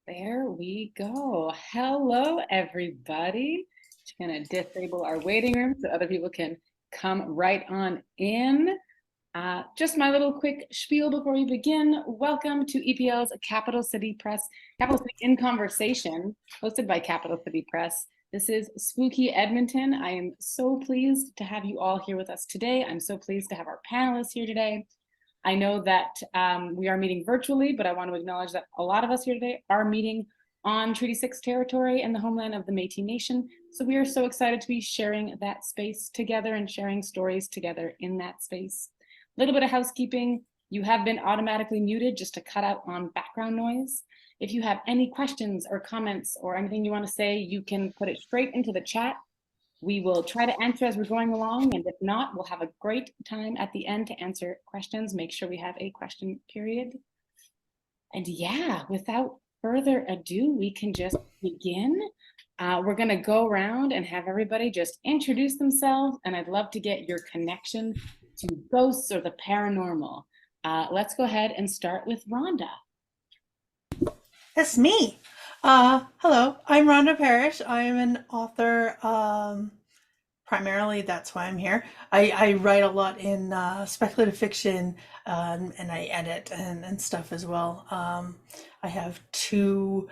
There we go. Hello, everybody. Just going to disable our waiting room so other people can come right on in. Just my little quick spiel before we begin. Welcome to EPL's Capital City Press, Capital City in Conversation, hosted by Capital City Press. This is Spooky Edmonton. I am so pleased to have you all here with us today. I'm so pleased to have our panelists here today. I know that we are meeting virtually, but I want to acknowledge that a lot of us here today are meeting on Treaty 6 territory and the homeland of the Métis Nation. So we are so excited to be sharing that space together and sharing stories together in that space. A little bit of housekeeping. You have been automatically muted just to cut out on background noise. If you have any questions or comments or anything you want to say, you can put it straight into the chat. We will try to answer as we're going along, and if not, we'll have a great time at the end to answer questions. Make sure we have a question period. And yeah, without further ado, we can just begin. We're going to go around and have everybody just introduce themselves, and I'd love to get your connection to ghosts or the paranormal. Let's go ahead and start with Rhonda. That's me. Hello, I'm Rhonda Parrish. I'm an author. Primarily, that's why I'm here. I write a lot in speculative fiction, and I edit and stuff as well. I have two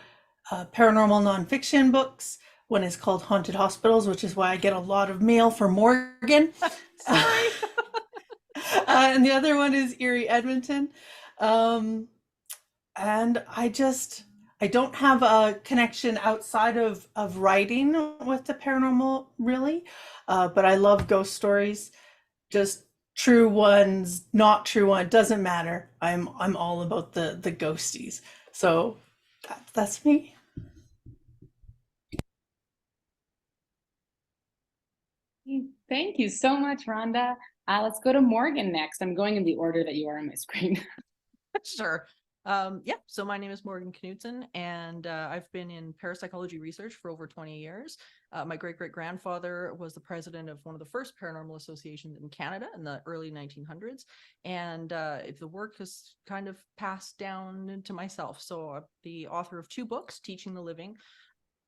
paranormal nonfiction books. One is called Haunted Hospitals, which is why I get a lot of mail from Morgan. Sorry. And the other one is Eerie Edmonton. And I don't have a connection outside of writing with the paranormal, really. But I love ghost stories, just true ones, not true ones, doesn't matter. I'm all about the ghosties. So that's me. Thank you so much, Rhonda. Let's go to Morgan next. I'm going in the order that you are on my screen. Sure. So my name is Morgan Knudsen, and I've been in parapsychology research for over 20 years. My great-great-grandfather was the president of one of the first paranormal associations in Canada in the early 1900s, and the work has kind of passed down to myself. So I'm the author of two books, Teaching the Living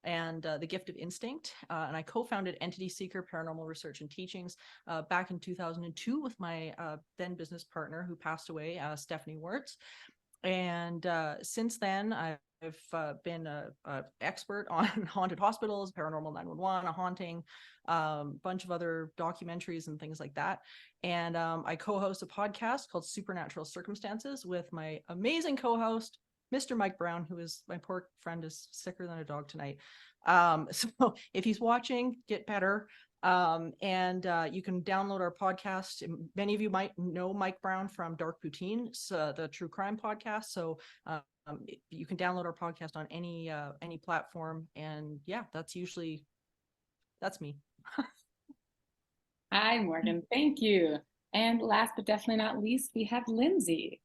and The Gift of Instinct, and I co-founded Entityseeker Paranormal Research and Teachings back in 2002 with my then business partner who passed away, Stephanie Wirtz. And since then, I've been an expert on haunted hospitals, paranormal 911, a haunting, bunch of other documentaries and things like that. And I co-host a podcast called Supernatural Circumstances with my amazing co-host, Mr. Mike Brown, who is, my poor friend is sicker than a dog tonight. So if he's watching, get better. And you can download our podcast. Many of you might know Mike Brown from Dark Poutine, the true crime podcast. So you can download our podcast on any platform. And yeah, that's me. Hi, Morgan. Thank you. And last but definitely not least, we have Lindsay.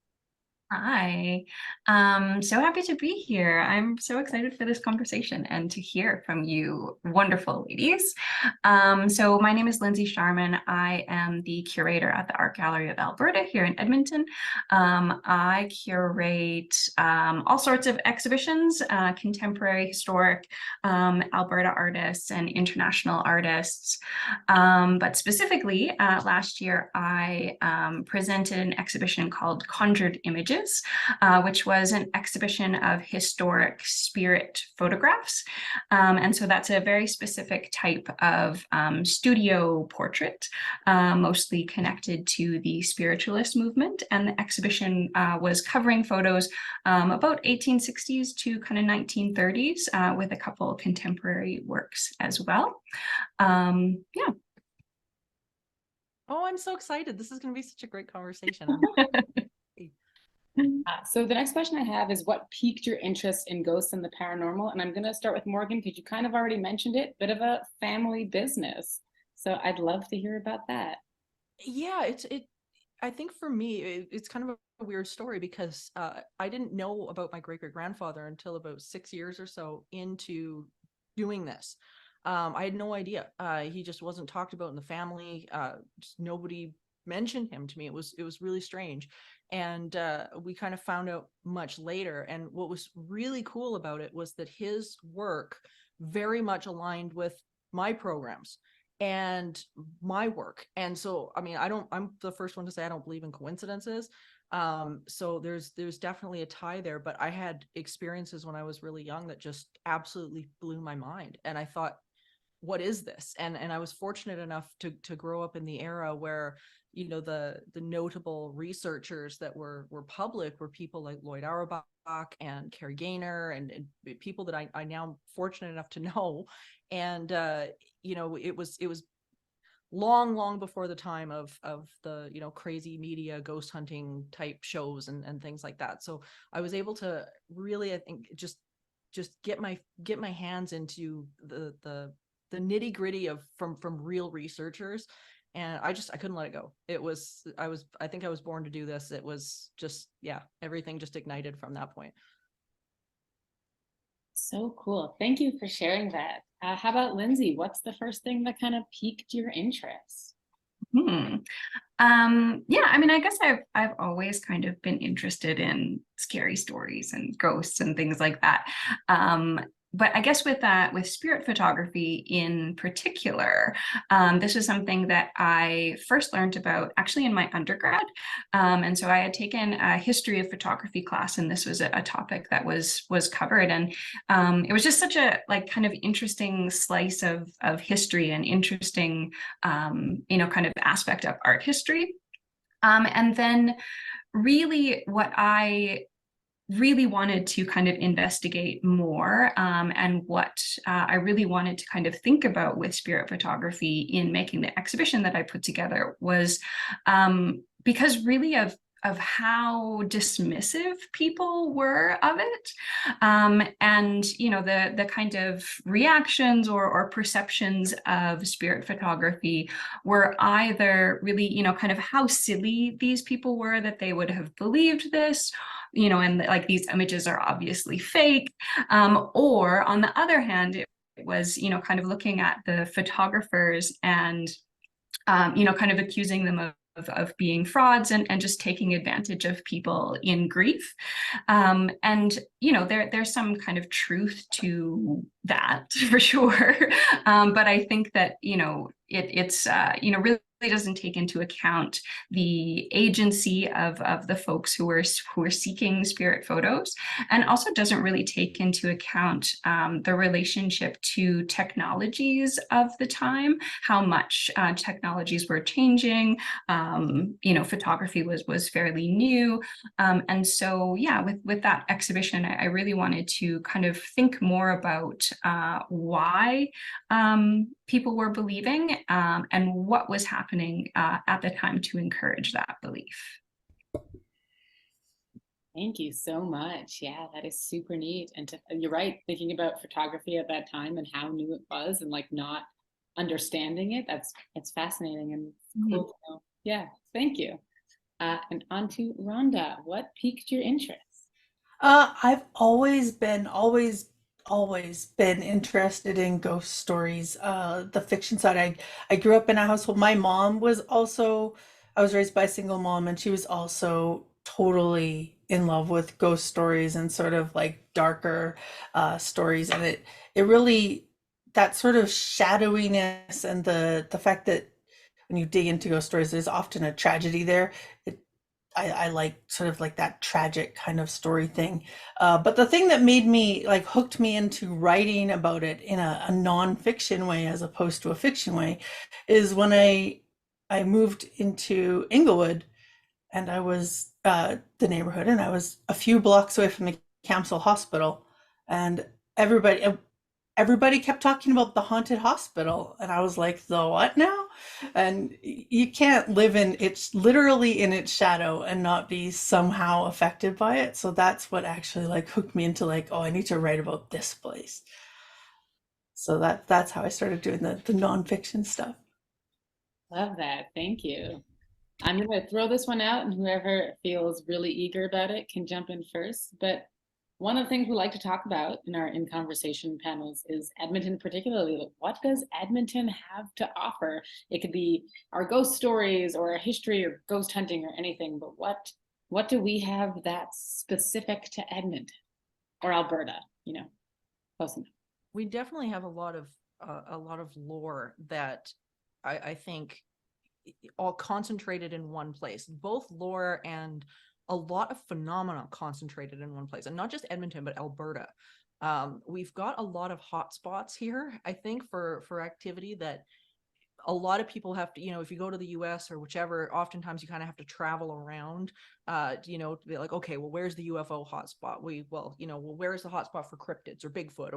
Hi, so happy to be here. I'm so excited for this conversation and to hear from you wonderful ladies. So my name is Lindsey Sharman. I am the curator at the Art Gallery of Alberta here in Edmonton. I curate all sorts of exhibitions, contemporary, historic, Alberta artists and international artists. But specifically, last year I presented an exhibition called Conjured Images, which was an exhibition of historic spirit photographs. And so that's a very specific type of studio portrait, mostly connected to the spiritualist movement. And the exhibition was covering photos about 1860s to kind of 1930s with a couple of contemporary works as well. Yeah. Oh, I'm so excited. This is going to be such a great conversation. So the next question I have is, what piqued your interest in ghosts and the paranormal? And I'm going to start with Morgan because you kind of already mentioned it, bit of a family business. So I'd love to hear about that. Yeah, I think for me, it's kind of a weird story because I didn't know about my great-great-grandfather until about 6 years or so into doing this. I had no idea. He just wasn't talked about in the family. Just nobody mentioned him to me. It was really strange. And we kind of found out much later. And what was really cool about it was that his work very much aligned with my programs and my work. And so, I mean, I'm the first one to say I don't believe in coincidences. So there's definitely a tie there, but I had experiences when I was really young that just absolutely blew my mind. And I thought, what is this? And I was fortunate enough to grow up in the era where, you know, the notable researchers that were public were people like Lloyd Auerbach and Carrie Gaynor and people that I now fortunate enough to know. And you know, it was long before the time of the, you know, crazy media ghost hunting type shows and things like that. So I was able to really, I think, just get my hands into the nitty gritty of from real researchers. And I couldn't let it go. I think I was born to do this. It was just, yeah, everything just ignited from that point. So cool. Thank you for sharing that. How about Lindsay? What's the first thing that kind of piqued your interest? Hmm. Yeah, I mean, I guess I've always kind of been interested in scary stories and ghosts and things like that. But I guess with spirit photography in particular, this was something that I first learned about actually in my undergrad. And so I had taken a history of photography class, and this was a topic that was covered. And it was just such a like kind of interesting slice of history and interesting you know, kind of aspect of art history. And then really what I really wanted to kind of investigate more, and what I really wanted to kind of think about with spirit photography in making the exhibition that I put together was because really of how dismissive people were of it, and you know, the kind of reactions or perceptions of spirit photography were either really, you know, kind of how silly these people were that they would have believed this, you know, and like these images are obviously fake, or on the other hand, it was, you know, kind of looking at the photographers and you know, kind of accusing them of being frauds and just taking advantage of people in grief. And, you know, there's some kind of truth to that for sure. But I think that, you know, it's you know, really doesn't take into account the agency of the folks who are seeking spirit photos, and also doesn't really take into account the relationship to technologies of the time, how much technologies were changing. You know, photography was fairly new, and so yeah, with that exhibition, I really wanted to kind of think more about why people were believing, and what was happening at the time to encourage that belief. Thank you so much. Yeah, that is super neat. And you're right, thinking about photography at that time and how new it was and like not understanding it. It's fascinating and cool to know. Yeah, thank you. And on to Rhonda. What piqued your interest? I've always been interested in ghost stories. The fiction side. I grew up in a household. My mom was also, I was raised by a single mom, and she was also totally in love with ghost stories and sort of like darker stories. And it really, that sort of shadowiness and the fact that when you dig into ghost stories, there's often a tragedy there. It, I like sort of like that tragic kind of story thing. But the thing that made me like hooked me into writing about it in a nonfiction way as opposed to a fiction way is when I moved into Inglewood, and I was the neighborhood, and I was a few blocks away from the Camsell Hospital, and everybody kept talking about the haunted hospital, and I was like, the what now? And you can't live in it's literally in its shadow and not be somehow affected by it. So that's what actually like hooked me into like, oh, I need to write about this place. So that's how I started doing the nonfiction stuff. Love that. Thank you. I'm going to throw this one out, and whoever feels really eager about it can jump in first. But one of the things we like to talk about in our in conversation panels is Edmonton, particularly. Like, what does Edmonton have to offer? It could be our ghost stories or our history or ghost hunting or anything, but what do we have that's specific to Edmonton or Alberta? You know, close enough. We definitely have a lot of lore that I think all concentrated in one place, both lore and a lot of phenomena concentrated in one place, and not just Edmonton, but Alberta. We've got a lot of hotspots here, I think, for activity that a lot of people have to, if you go to the US or whichever, oftentimes you kind of have to travel around, to be like, okay, well, where's the UFO hotspot? Where's the hotspot for cryptids or Bigfoot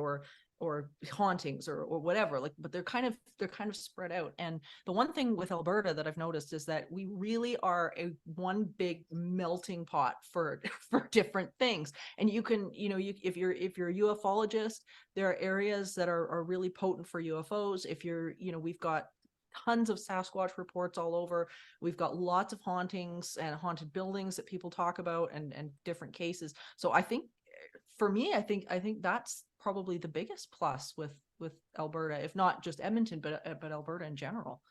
or hauntings or whatever, but they're kind of spread out. And the one thing with Alberta that I've noticed is that we really are one big melting pot for different things. And you can, if you're a ufologist, there are areas that are really potent for UFOs. If you're, we've got tons of Sasquatch reports all over. We've got lots of hauntings and haunted buildings that people talk about, and different cases. So I think, for me, I think that's probably the biggest plus with Alberta, if not just Edmonton, but Alberta in general.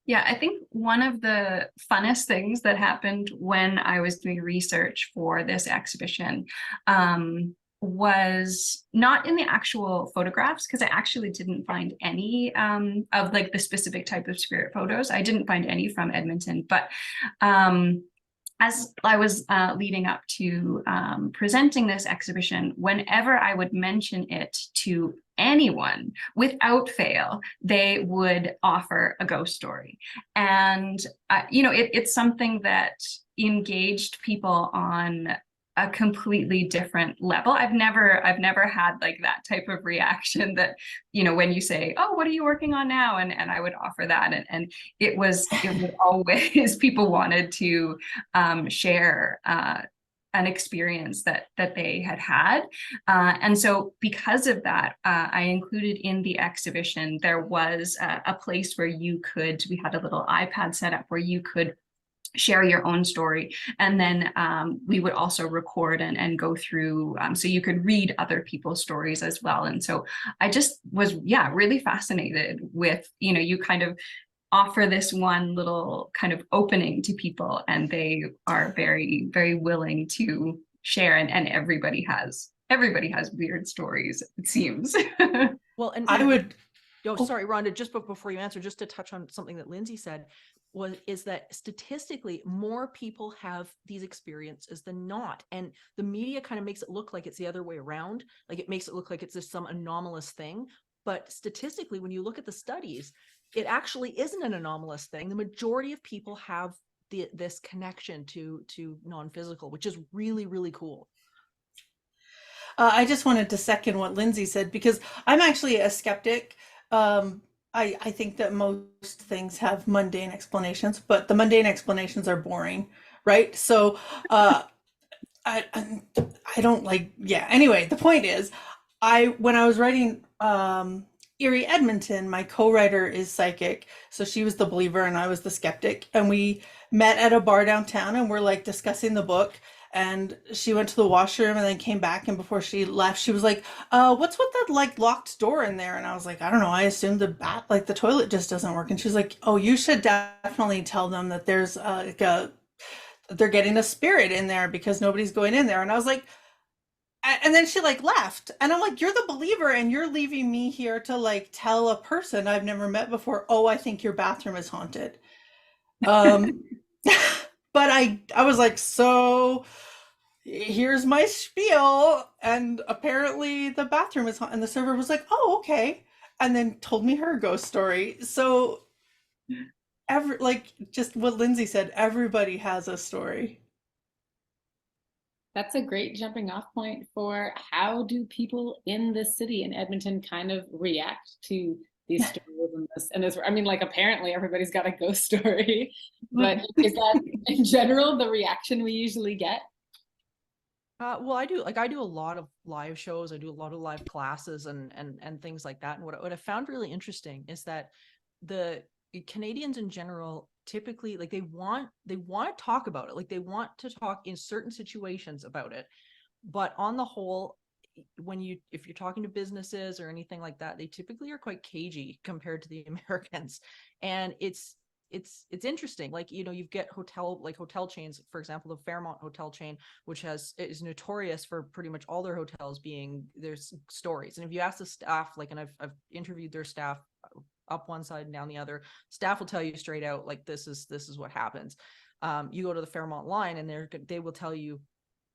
Yeah, I think one of the funnest things that happened when I was doing research for this exhibition was not in the actual photographs, because I actually didn't find any of like the specific type of spirit photos. I didn't find any from Edmonton, but as I was leading up to presenting this exhibition, whenever I would mention it to anyone, without fail, they would offer a ghost story. And, it's something that engaged people on a completely different level. I've never had like that type of reaction that, when you say, oh, what are you working on now? And I would offer that. And it was always people wanted to share an experience that they had. And so because of that, I included in the exhibition, there was a place where we had a little iPad set up where you could share your own story. And then we would also record and go through, so you could read other people's stories as well. And so I just was, really fascinated with, you kind of offer this one little kind of opening to people, and they are very, very willing to share. And everybody has weird stories, it seems. Well, and I would. Sorry, Rhonda, just before you answer, just to touch on something that Lindsay said, is that statistically more people have these experiences than not. And the media kind of makes it look like it's the other way around. Like it makes it look like it's just some anomalous thing. But statistically, when you look at the studies, it actually isn't an anomalous thing. The majority of people have this connection to non-physical, which is really, really cool. I just wanted to second what Lindsay said, because I'm actually a skeptic. I think that most things have mundane explanations, but the mundane explanations are boring, right? So I don't like, anyway, the point is, when I was writing Eerie Edmonton, my co-writer is psychic, so she was the believer and I was the skeptic, and we met at a bar downtown and we're like discussing the book. And she went to the washroom and then came back, and before she left, she was like, what's with that like locked door in there? And I was like, I don't know, I assumed the toilet just doesn't work. And she's like, oh, you should definitely tell them that there's they're getting a spirit in there because nobody's going in there. And I was like, and then she like left, and I'm like, you're the believer and you're leaving me here to like tell a person I've never met before, oh, I think your bathroom is haunted. But I was like, so here's my spiel, and apparently the bathroom is haunted. And the server was like, oh, okay, and then told me her ghost story. So just what Lindsay said, everybody has a story. That's a great jumping off point for how do people in the city in Edmonton kind of react to these stories and this. I mean, like, apparently everybody's got a ghost story, but is that in general the reaction we usually get? Well, I do a lot of live shows. I do a lot of live classes and things like that. And what I found really interesting is that the Canadians in general typically, like, they want to talk about it. Like, they want to talk in certain situations about it, But on the whole, if you're talking to businesses or anything like that, they typically are quite cagey compared to the Americans. And it's interesting. Like, you get hotel chains, for example, the Fairmont hotel chain, which is notorious for pretty much all their hotels being there's stories. And if you ask the staff, like, and I've interviewed their staff up one side and down the other, staff will tell you straight out, like, this is what happens. You go to the Fairmont line and they will tell you,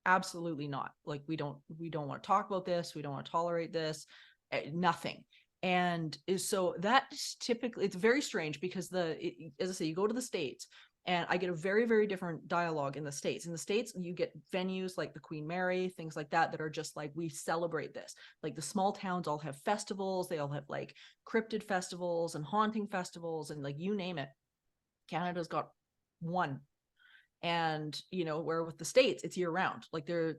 absolutely not. Like, we don't want to talk about this. We don't want to tolerate this. Nothing. And so that's typically, it's very strange because as I say, you go to the States and I get a very, very different dialogue in the States. In the States, you get venues like the Queen Mary, things like that are just like, we celebrate this. Like, the small towns all have festivals. They all have like cryptid festivals and haunting festivals and, like, you name it. Canada's got one. And where with the States, it's year round. Like, a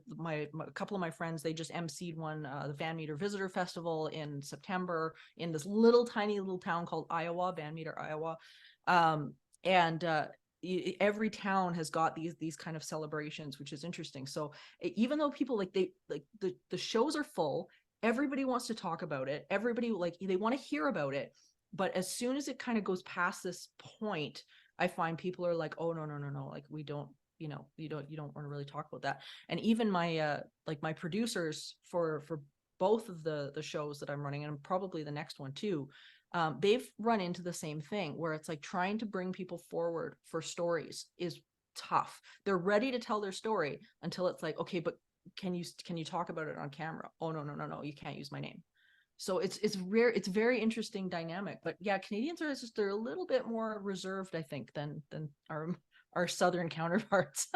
couple of my friends, they just emceed one, the Van Meter Visitor Festival in September in this tiny little town called Iowa, Van Meter, Iowa. Every town has got these kind of celebrations, which is interesting. So even though people the shows are full, everybody wants to talk about it. Everybody, like, they want to hear about it. But as soon as it kind of goes past this point, I find people are like, oh, no, like, we don't, you don't want to really talk about that. And even my my producers for both of the shows that I'm running, and probably the next one too, they've run into the same thing where it's like trying to bring people forward for stories is tough. They're ready to tell their story until it's like, okay, but can you talk about it on camera? Oh, no, you can't use my name. So it's rare. It's very interesting dynamic. But yeah, Canadians they're a little bit more reserved, I think, than our southern counterparts.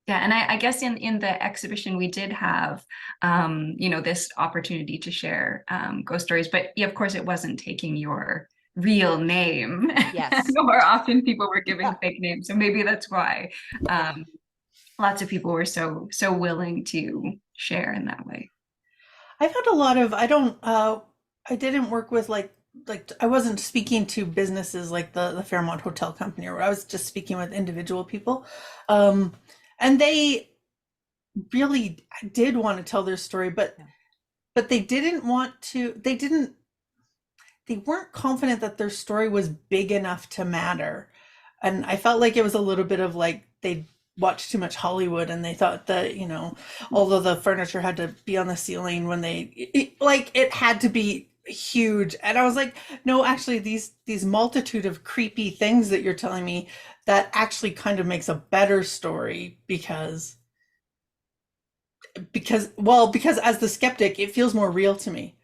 Yeah, and I guess in the exhibition we did have this opportunity to share ghost stories, but yeah, of course it wasn't taking your real name. Yes. More often people were giving fake names, so maybe that's why lots of people were so willing to share in that way. I've had a lot of, I didn't work with like I wasn't speaking to businesses like the Fairmont Hotel Company, or I was just speaking with individual people. And they really did want to tell their story, but they didn't want to, they weren't confident that their story was big enough to matter. And I felt like it was a little bit of like, they watched too much Hollywood and they thought that, although the furniture had to be on the ceiling when it had to be huge. And I was like, no, actually these multitude of creepy things that you're telling me, that actually kind of makes a better story because as the skeptic, it feels more real to me.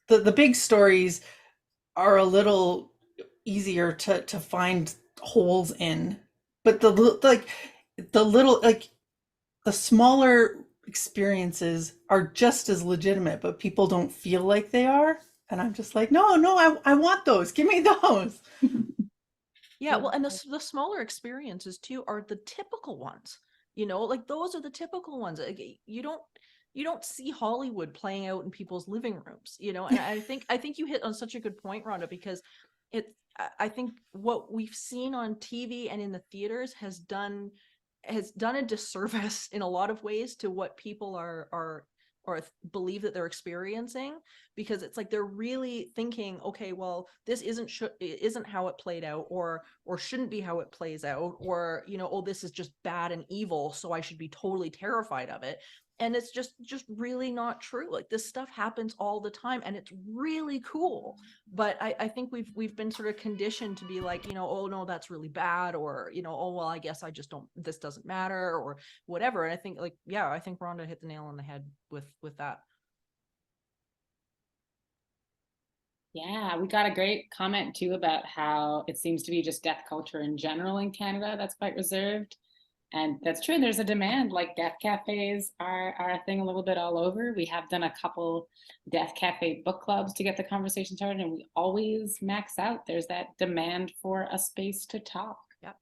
The big stories are a little easier to find holes in, but the smaller experiences are just as legitimate, but people don't feel like they are. And I'm just like, no, I want those. Give me those. Yeah, well, and the smaller experiences too are the typical ones. Like, those are the typical ones. Like, you don't see Hollywood playing out in people's living rooms, and I think you hit on such a good point, Rhonda, because I think what we've seen on TV and in the theaters has done a disservice in a lot of ways to what people are or believe that they're experiencing, because it's like they're really thinking, okay, well, this isn't how it played out, or shouldn't be how it plays out, or oh, this is just bad and evil, so I should be totally terrified of it. And it's just really not true. Like, this stuff happens all the time and it's really cool. But I think we've been sort of conditioned to be like, oh no, that's really bad, or oh well, I guess I just don't, this doesn't matter, or whatever. And I think, like, yeah, I think Rhonda hit the nail on the head with that. Yeah, we got a great comment too about how it seems to be just death culture in general in Canada that's quite reserved. And that's true. There's a demand. Like, death cafes are a thing a little bit all over. We have done a couple death cafe book clubs to get the conversation started, and we always max out. There's that demand for a space to talk. Yep.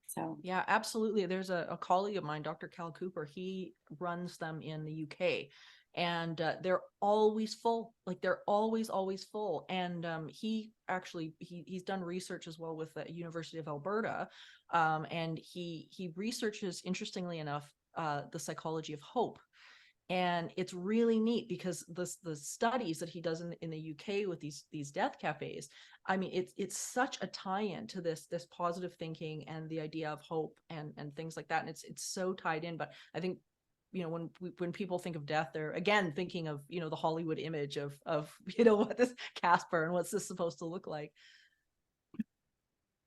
So yeah, absolutely. There's a colleague of mine, Dr. Cal Cooper. He runs them in the UK, and they're always full. Like they're always full. And he's done research as well with the University of Alberta, and he researches, interestingly enough, the psychology of hope. And it's really neat because the studies that he does in the UK with these death cafes, I mean, it's such a tie-in to this positive thinking and the idea of hope and things like that. And it's so tied in. But I think, you know, when people think of death, they're again thinking of, you know, the Hollywood image of you know, what this Casper and what's this supposed to look like.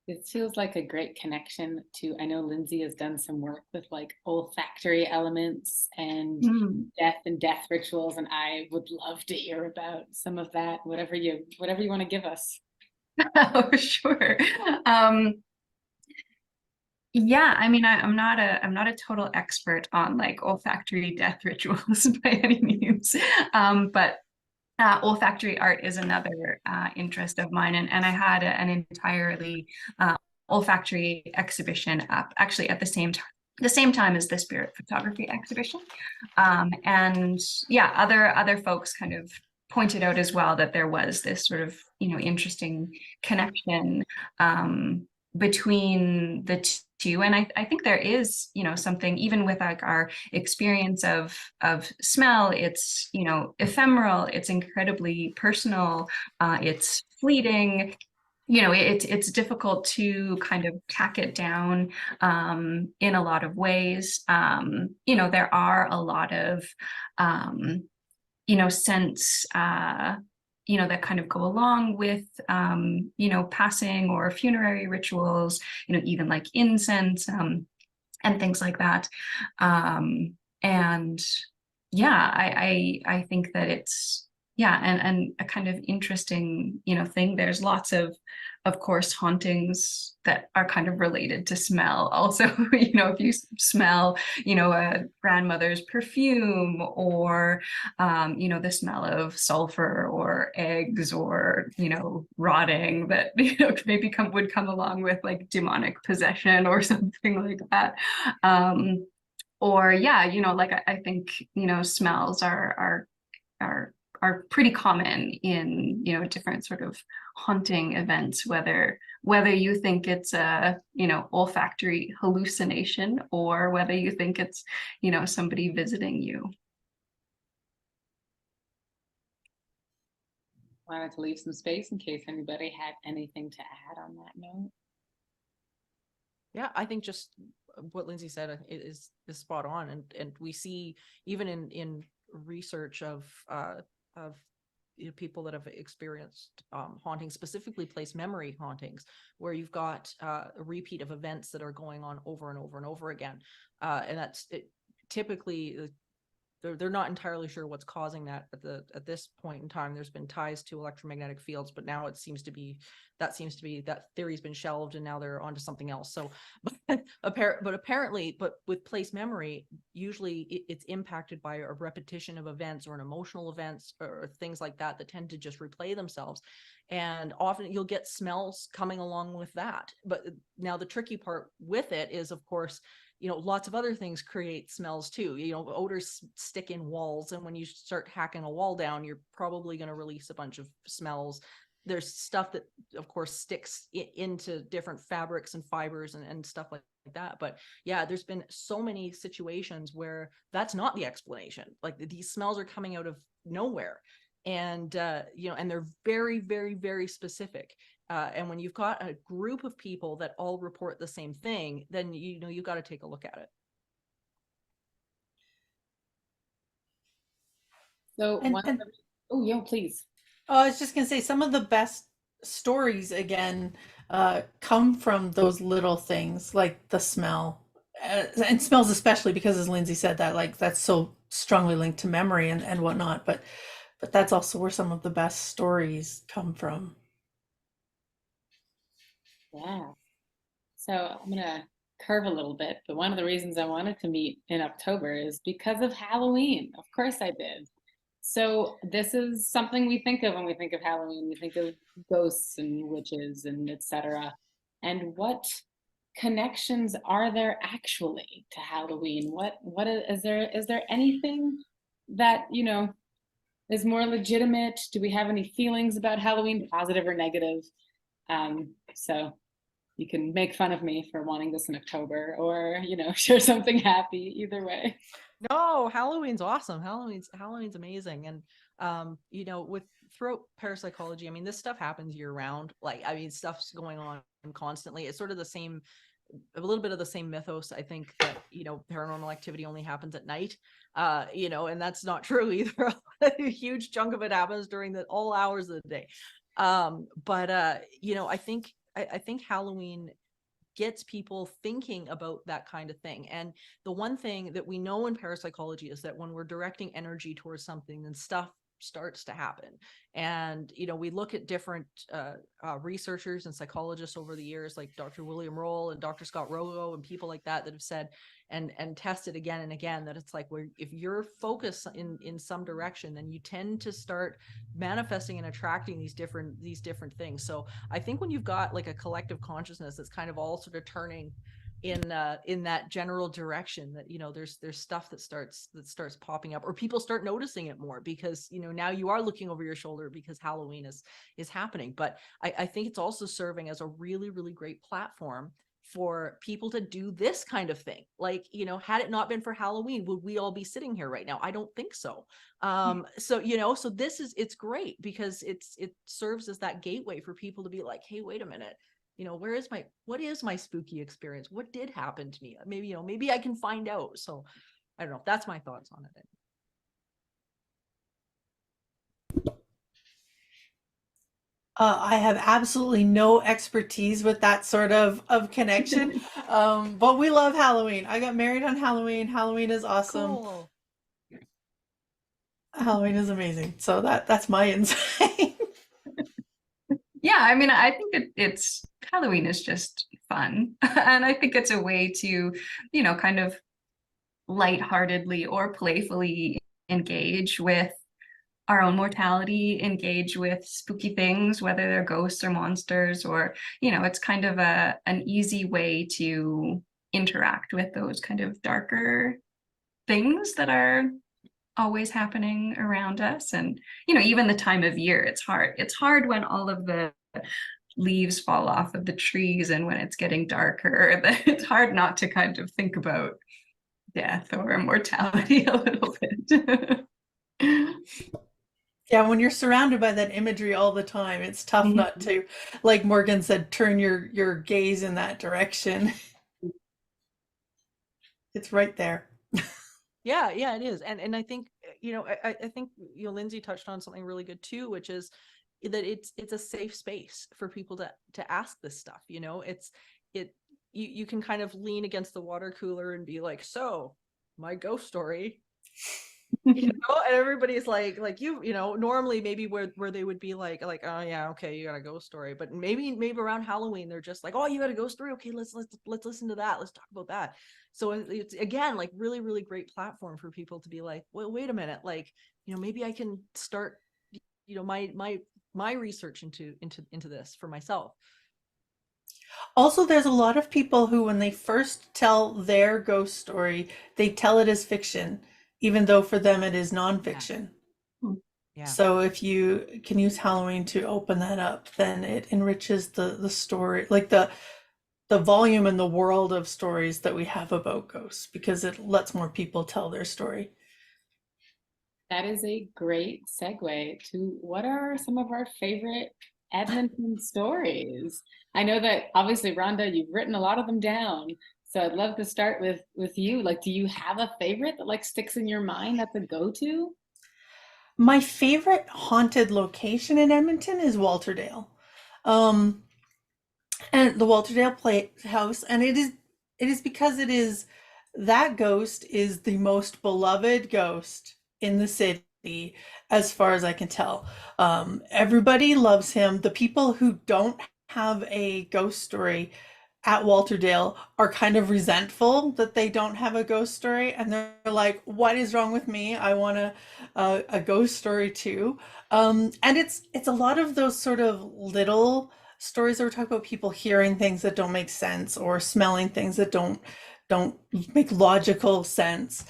It feels like a great connection to, I know Lindsay has done some work with like olfactory elements and death rituals, and I would love to hear about some of that, whatever you want to give us. Oh, sure. Yeah, I mean, I'm not a total expert on like olfactory death rituals by any means, but olfactory art is another interest of mine, and I had an entirely olfactory exhibition up actually at the same time as the spirit photography exhibition, and yeah, other folks kind of pointed out as well that there was this sort of, you know, interesting connection between the two. And I think there is, you know, something even with like our experience of smell. It's, you know, ephemeral, it's incredibly personal, it's fleeting. You know, it's difficult to kind of tack it down in a lot of ways. You know, there are a lot of you know, scents you know, that kind of go along with, you know, passing or funerary rituals, you know, even like incense and things like that. And yeah, I think that it's, yeah, and a kind of interesting, you know, thing. There's lots of course, hauntings that are kind of related to smell. Also, you know, if you smell, you know, a grandmother's perfume, or, you know, the smell of sulfur or eggs, or, you know, rotting, that, you know, maybe would come along with like demonic possession or something like that. Or yeah, you know, like I think, you know, smells are pretty common in, you know, different sort of haunting events, whether you think it's a, you know, olfactory hallucination, or whether you think it's, you know, somebody visiting you. Wanted to leave some space in case anybody had anything to add on that note. Yeah, I think just what Lindsay said is spot on, and we see even in research of you know, people that have experienced hauntings, specifically place memory hauntings, where you've got a repeat of events that are going on over and over and over again, and that's it, typically they're not entirely sure what's causing that at this point in time. There's been ties to electromagnetic fields, but now it seems to be that theory's been shelved, and now they're onto something else. So, but apparently, with place memory, usually it's impacted by a repetition of events or an emotional events or things like that tend to just replay themselves. And often you'll get smells coming along with that. But now the tricky part with it is, of course, you know, lots of other things create smells too. You know, odors stick in walls, and when you start hacking a wall down, you're probably going to release a bunch of smells. There's stuff that, of course, sticks into different fabrics and fibers and stuff like that. But yeah, there's been so many situations where that's not the explanation. Like these smells are coming out of nowhere, and you know, and they're very, very, very specific. And when you've got a group of people that all report the same thing, then you know you've got to take a look at it. So oh yeah, please. Oh, I was just gonna say some of the best stories again come from those little things like the smell, and smells especially because, as Lindsay said, that like that's so strongly linked to memory and whatnot. But that's also where some of the best stories come from. Yeah. So I'm gonna curve a little bit, but one of the reasons I wanted to meet in October is because of Halloween. Of course I did. So this is something we think of when we think of Halloween. We think of ghosts and witches and etc. And what connections are there actually to Halloween? What is there anything that, you know, is more legitimate? Do we have any feelings about Halloween, positive or negative? So you can make fun of me for wanting this in October, or, you know, share something happy, either way. No, Halloween's awesome. Halloween's amazing. And you know, with throughout parapsychology, I mean, this stuff happens year round. Like, I mean, stuff's going on constantly. It's sort of the same, a little bit of the same mythos, I think, that, you know, paranormal activity only happens at night. You know, and that's not true either. A huge chunk of it happens during all hours of the day. But you know, I think Halloween gets people thinking about that kind of thing. And the one thing that we know in parapsychology is that when we're directing energy towards something, then stuff starts to happen. And, you know, we look at different researchers and psychologists over the years, like Dr. William Roll and Dr. Scott Rogo and people like that, that have said and tested again and again that it's like, where if you're focused in some direction, then you tend to start manifesting and attracting these different things. So I think when you've got like a collective consciousness that's kind of all sort of turning in that general direction, that, you know, there's stuff that starts popping up, or people start noticing it more, because, you know, now you are looking over your shoulder because Halloween is happening. But I think it's also serving as a really, really great platform for people to do this kind of thing. Like, you know, had it not been for Halloween, would we all be sitting here right now? I don't think so. So, you know, so it's great because it serves as that gateway for people to be like, hey, wait a minute, you know, what is my spooky experience? What did happen to me? Maybe, you know, maybe I can find out. So I don't know. That's my thoughts on it. I have absolutely no expertise with that sort of connection, but we love Halloween. I got married on Halloween. Halloween is awesome. Cool. Halloween is amazing. So that's my insight. Yeah, I mean, I think it's Halloween is just fun. And I think it's a way to, you know, kind of lightheartedly or playfully engage with our own mortality, engage with spooky things, whether they're ghosts or monsters, or, you know, it's kind of an easy way to interact with those kind of darker things that are always happening around us. And, you know, even the time of year, it's hard when all of the leaves fall off of the trees and when it's getting darker. It's hard not to kind of think about death or mortality a little bit. Yeah, when you're surrounded by that imagery all the time, it's tough not to, like Morgan said, turn your gaze in that direction. It's right there. Yeah, it is. And I think, you know, I think, you know, Lindsay touched on something really good too, which is that it's a safe space for people to ask this stuff. You know, you can kind of lean against the water cooler and be like, so my ghost story, you know, and everybody's like you know, normally maybe where they would be like, oh yeah, okay, you got a ghost story, but maybe around Halloween they're just like, oh, you got a ghost story, okay, let's listen to that, let's talk about that. So it's again like really, really great platform for people to be like, well, wait a minute, like, you know, maybe I can start, you know, my research into this for myself. Also, there's a lot of people who, when they first tell their ghost story, they tell it as fiction, even though for them it is nonfiction. Yeah. So if you can use Halloween to open that up, then it enriches the story, like the volume and the world of stories that we have about ghosts, because it lets more people tell their story. That is a great segue to what are some of our favorite Edmonton stories. I know that obviously, Rhonda, you've written a lot of them down. So I'd love to start with you. Like, do you have a favorite that like sticks in your mind that's a go-to? My favorite haunted location in Edmonton is Walterdale. Um, and the Walterdale Playhouse, and it is because it is, that ghost is the most beloved ghost in the city, as far as I can tell. Everybody loves him. The people who don't have a ghost story at Walterdale are kind of resentful that they don't have a ghost story, and they're like, what is wrong with me? I want a ghost story too. And it's a lot of those sort of little stories that we're talking about, people hearing things that don't make sense or smelling things that don't make logical sense.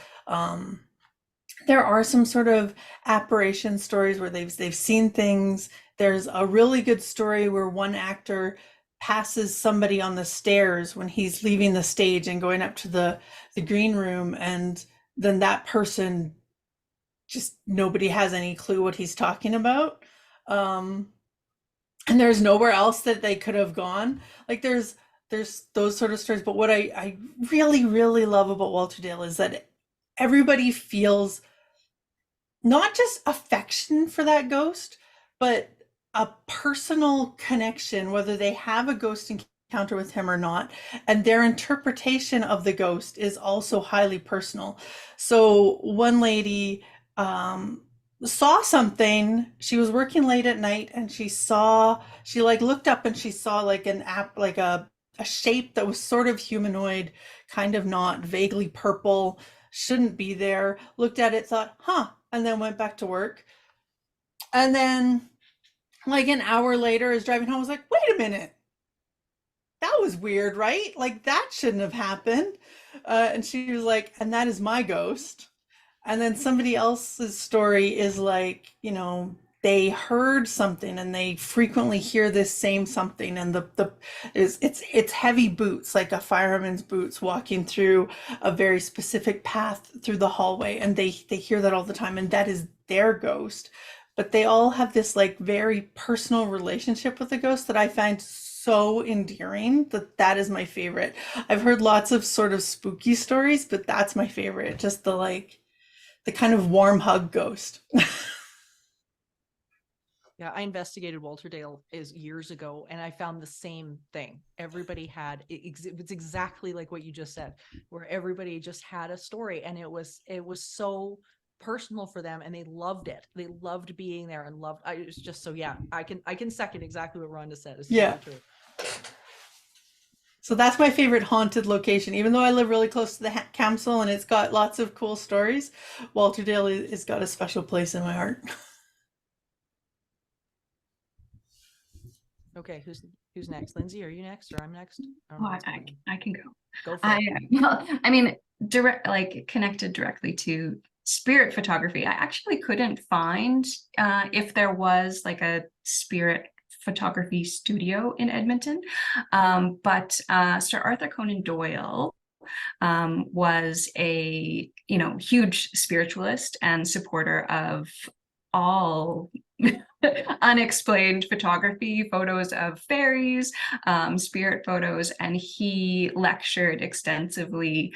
there are some sort of apparition stories where they've seen things. There's a really good story where one actor passes somebody on the stairs when he's leaving the stage and going up to the green room, and then that person, just nobody has any clue what he's talking about. And there's nowhere else that they could have gone. Like there's those sort of stories. But what I really, really love about Walter Dale is that everybody feels not just affection for that ghost, but a personal connection, whether they have a ghost encounter with him or not. And their interpretation of the ghost is also highly personal. So one lady saw something. She was working late at night, and she like looked up and she saw like a shape that was sort of humanoid, kind of not, vaguely purple, shouldn't be there. Looked at it, thought, huh, and then went back to work. And then like an hour later is driving home, was like, wait a minute, that was weird, right? Like that shouldn't have happened. And she was like, and that is my ghost. And then somebody else's story is like, they heard something, and they frequently hear this same something, and it's heavy boots, like a fireman's boots, walking through a very specific path through the hallway, and they hear that all the time, and that is their ghost. But they all have this like very personal relationship with the ghost that I find so endearing, that is my favorite. I've heard lots of sort of spooky stories, but that's my favorite. Just the kind of warm hug ghost. Yeah, I investigated Walter Dale years ago, and I found the same thing. Everybody had it's exactly like what you just said, where everybody just had a story, and it was so personal for them, and they loved it. They loved being there and loved. I was just so yeah. I can second exactly what Rhonda said. It's Yeah. totally true. So that's my favorite haunted location. Even though I live really close to the council and it's got lots of cool stories, Walter Dale has got a special place in my heart. Okay, who's next? Lindsay, are you next, or I'm next? I can go. Go for it. Well, I mean, connected directly to spirit photography. I actually couldn't find if there was like a spirit photography studio in Edmonton, but Sir Arthur Conan Doyle was a huge spiritualist and supporter of all unexplained photography, photos of fairies, spirit photos, and he lectured extensively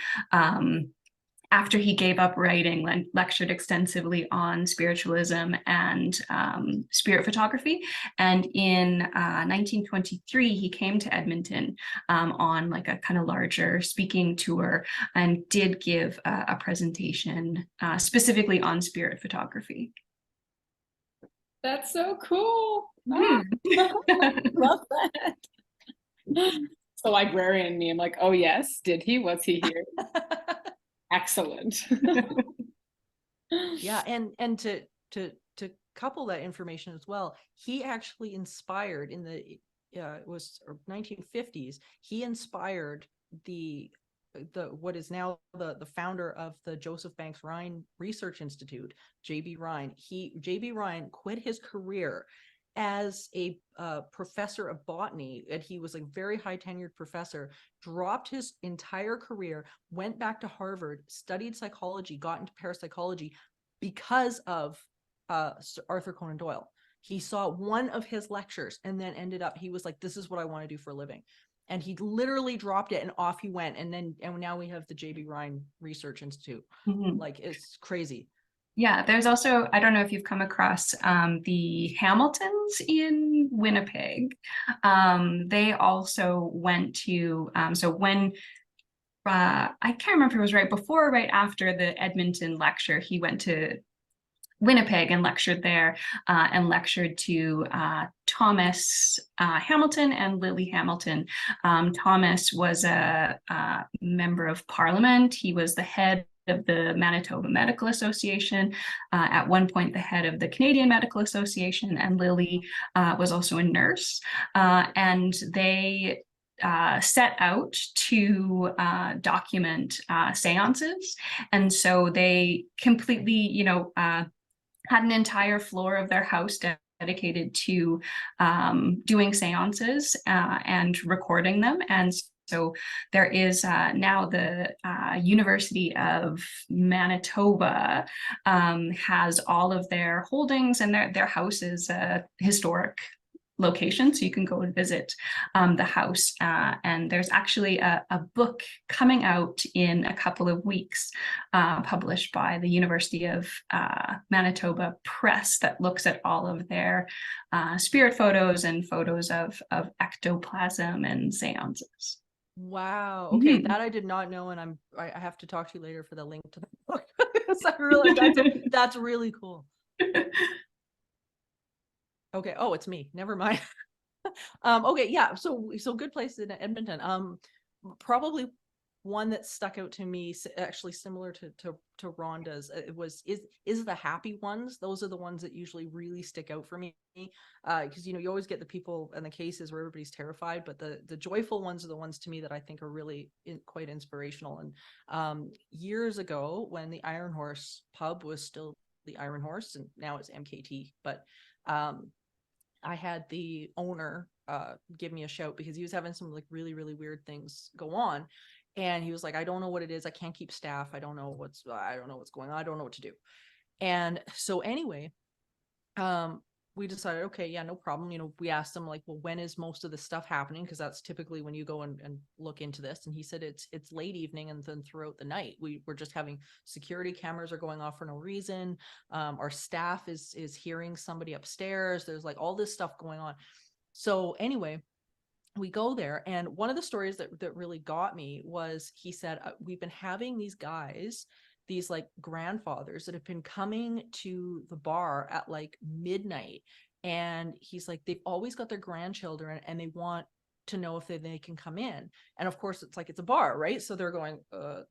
after he gave up writing, lectured extensively on spiritualism and spirit photography. And in 1923, he came to Edmonton on like a kind of larger speaking tour, and did give a presentation specifically on spirit photography. That's so cool. Ah, love that. So librarian me, I'm like, oh yes, did he? Was he here? Excellent. Yeah, and to couple that information as well, he actually inspired in the it was 1950s. He inspired the what is now the founder of the Joseph Banks Rhine Research Institute, J.B. Rhine. J.B. Rhine quit his career as a professor of botany, and he was a very high tenured professor, dropped his entire career, went back to Harvard, studied psychology, got into parapsychology because of Arthur Conan Doyle. He saw one of his lectures and then he was like, this is what I want to do for a living. And he literally dropped it and off he went. And now we have the J.B. Rhine Research Institute. Mm-hmm. Like, it's crazy. Yeah, there's also, I don't know if you've come across the Hamiltons in Winnipeg. They also went to, so when, I can't remember if it was right before or right after the Edmonton lecture, he went to Winnipeg and lectured there, and lectured to Thomas Hamilton and Lily Hamilton. Thomas was a member of Parliament. He was the head of the Manitoba Medical Association, at one point the head of the Canadian Medical Association, and Lily was also a nurse. And they set out to document seances. And so they completely, had an entire floor of their house dedicated to doing seances and recording them. And so there is now the University of Manitoba has all of their holdings, and their house is a historic location, so you can go and visit the house. And there's actually a book coming out in a couple of weeks, published by the University of Manitoba Press, that looks at all of their spirit photos and photos of ectoplasm and seances. Wow. Okay, that I did not know, and I have to talk to you later for the link to the book. So I realized that's really cool. Okay. Oh, it's me. Never mind. Okay. Yeah. So good place in Edmonton. Probably one that stuck out to me, actually similar to Rhonda's. It was is the happy ones. Those are the ones that usually really stick out for me. Because you always get the people and the cases where everybody's terrified, but the joyful ones are the ones to me that I think are really quite inspirational. And years ago, when the Iron Horse pub was still the Iron Horse, and now it's MKT, but I had the owner give me a shout because he was having some like really, really weird things go on. And he was like, I don't know what it is. I can't keep staff. I don't know what's going on. I don't know what to do. And so anyway, we decided, okay, yeah, no problem. We asked him like, well, when is most of the stuff happening? Because that's typically when you go and look into this. And he said it's late evening and then throughout the night. We're just having security cameras are going off for no reason. Our staff is hearing somebody upstairs. There's like all this stuff going on. So anyway, we go there, and one of the stories that really got me was he said, we've been having these guys, these like grandfathers that have been coming to the bar at like midnight, and he's like, they've always got their grandchildren and they want to know if they can come in. And of course it's a bar, right? So they're going,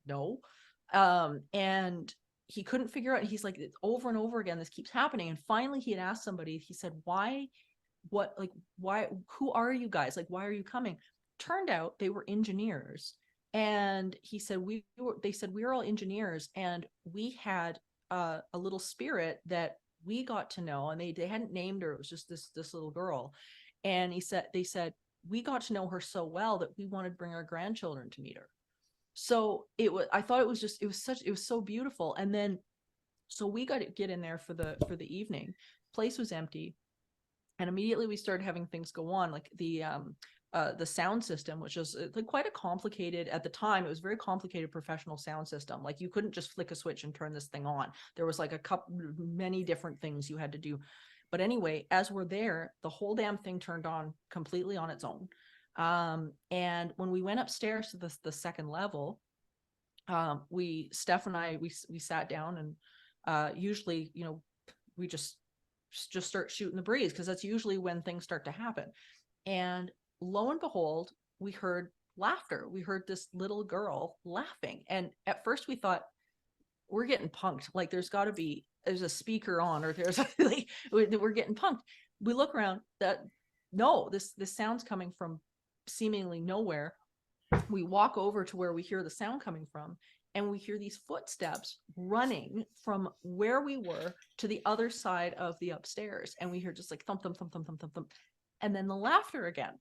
no. And he couldn't figure out, he's like, over and over again this keeps happening. And finally he had asked somebody, he said, why, who are you guys? Like, why are you coming? Turned out they were engineers. And he said, they said, we were all engineers, and we had a little spirit that we got to know, and they hadn't named her. It was just this little girl. And they said, we got to know her so well that we wanted to bring our grandchildren to meet her. So I thought it was so beautiful. And then, so we got to get in there for the evening. Place was empty. And immediately we started having things go on, like the sound system, which was quite a complicated, at the time, it was very complicated professional sound system. Like you couldn't just flick a switch and turn this thing on. There was like many different things you had to do. But anyway, as we're there, the whole damn thing turned on completely on its own. And when we went upstairs to the second level, Steph and I, we sat down, and usually, we just start shooting the breeze, because that's usually when things start to happen. And lo and behold, we heard laughter. We heard this little girl laughing. And at first we thought, we're getting punked. Like there's a speaker on, or there's like, we're getting punked. We look around, no, this sound's coming from seemingly nowhere. We walk over to where we hear the sound coming from, and we hear these footsteps running from where we were to the other side of the upstairs. And we hear just like thump, thump, thump, thump, thump, thump, thump. And then the laughter again.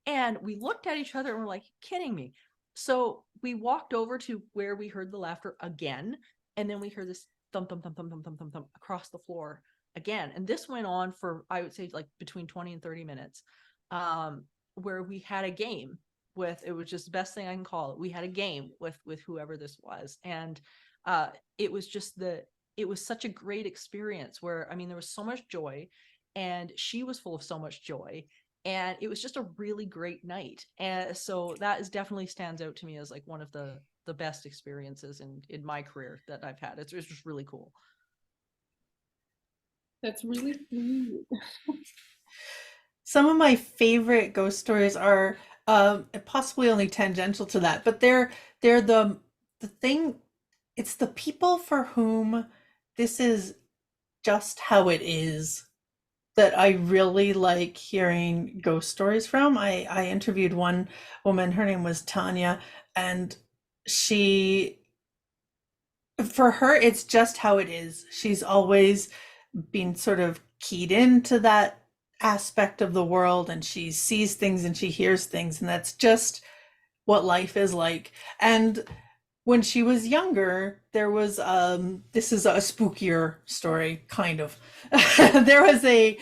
And we looked at each other and we're like, kidding me. So we walked over to where we heard the laughter again. And then we heard this thump, thump, thump, thump, thump, thump, thump, thump across the floor again. And this went on for, I would say, like between 20 and 30 minutes, where we had a game. It was just the best thing I can call it. We had a game with whoever this was. And it was it was such a great experience where, I mean, there was so much joy, and she was full of so much joy, and it was just a really great night. And so that definitely stands out to me as like one of the best experiences in my career that I've had. It's just really cool. That's really sweet. Some of my favorite ghost stories are possibly only tangential to that, but they're the thing. It's the people for whom this is just how it is that I really like hearing ghost stories from. I interviewed one woman, her name was Tanya, and she, for her, it's just how it is. She's always been sort of keyed into that aspect of the world, and she sees things and she hears things, and that's just what life is like. And when she was younger, there was this is a spookier story, kind of. There was a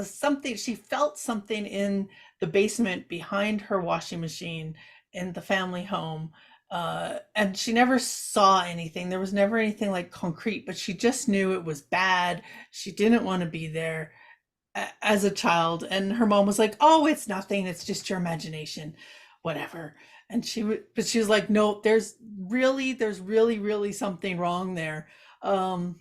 something, she felt something in the basement behind her washing machine in the family home. And she never saw anything. There was never anything like concrete, but she just knew it was bad. She didn't want to be there as a child, and her mom was like, "Oh, it's nothing. It's just your imagination, whatever." And but she was like, "No, there's really something wrong there." And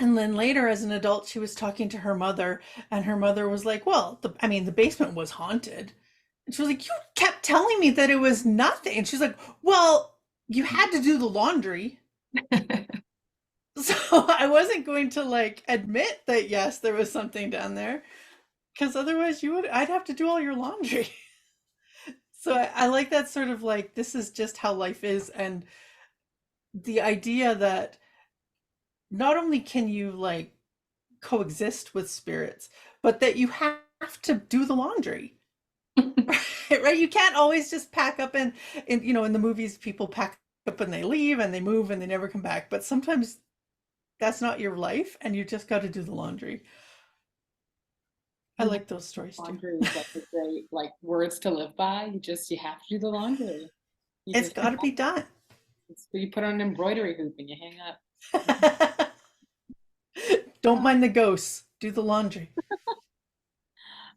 then later, as an adult, she was talking to her mother, and her mother was like, "Well, the basement was haunted." And she was like, "You kept telling me that it was nothing." And she's like, "Well, you had to do the laundry." So I wasn't going to like admit that yes, there was something down there, because otherwise I'd have to do all your laundry. So I like that sort of like, this is just how life is, and the idea that not only can you like coexist with spirits, but that you have to do the laundry. Right? You can't always just pack up and in the movies people pack up and they leave and they move and they never come back. But sometimes that's not your life, and you just got to do the laundry. I like those stories too. Laundry is like a great like words to live by. You have to do the laundry. It's got to be done. You put on an embroidery hoop and you hang up. Don't mind the ghosts. Do the laundry.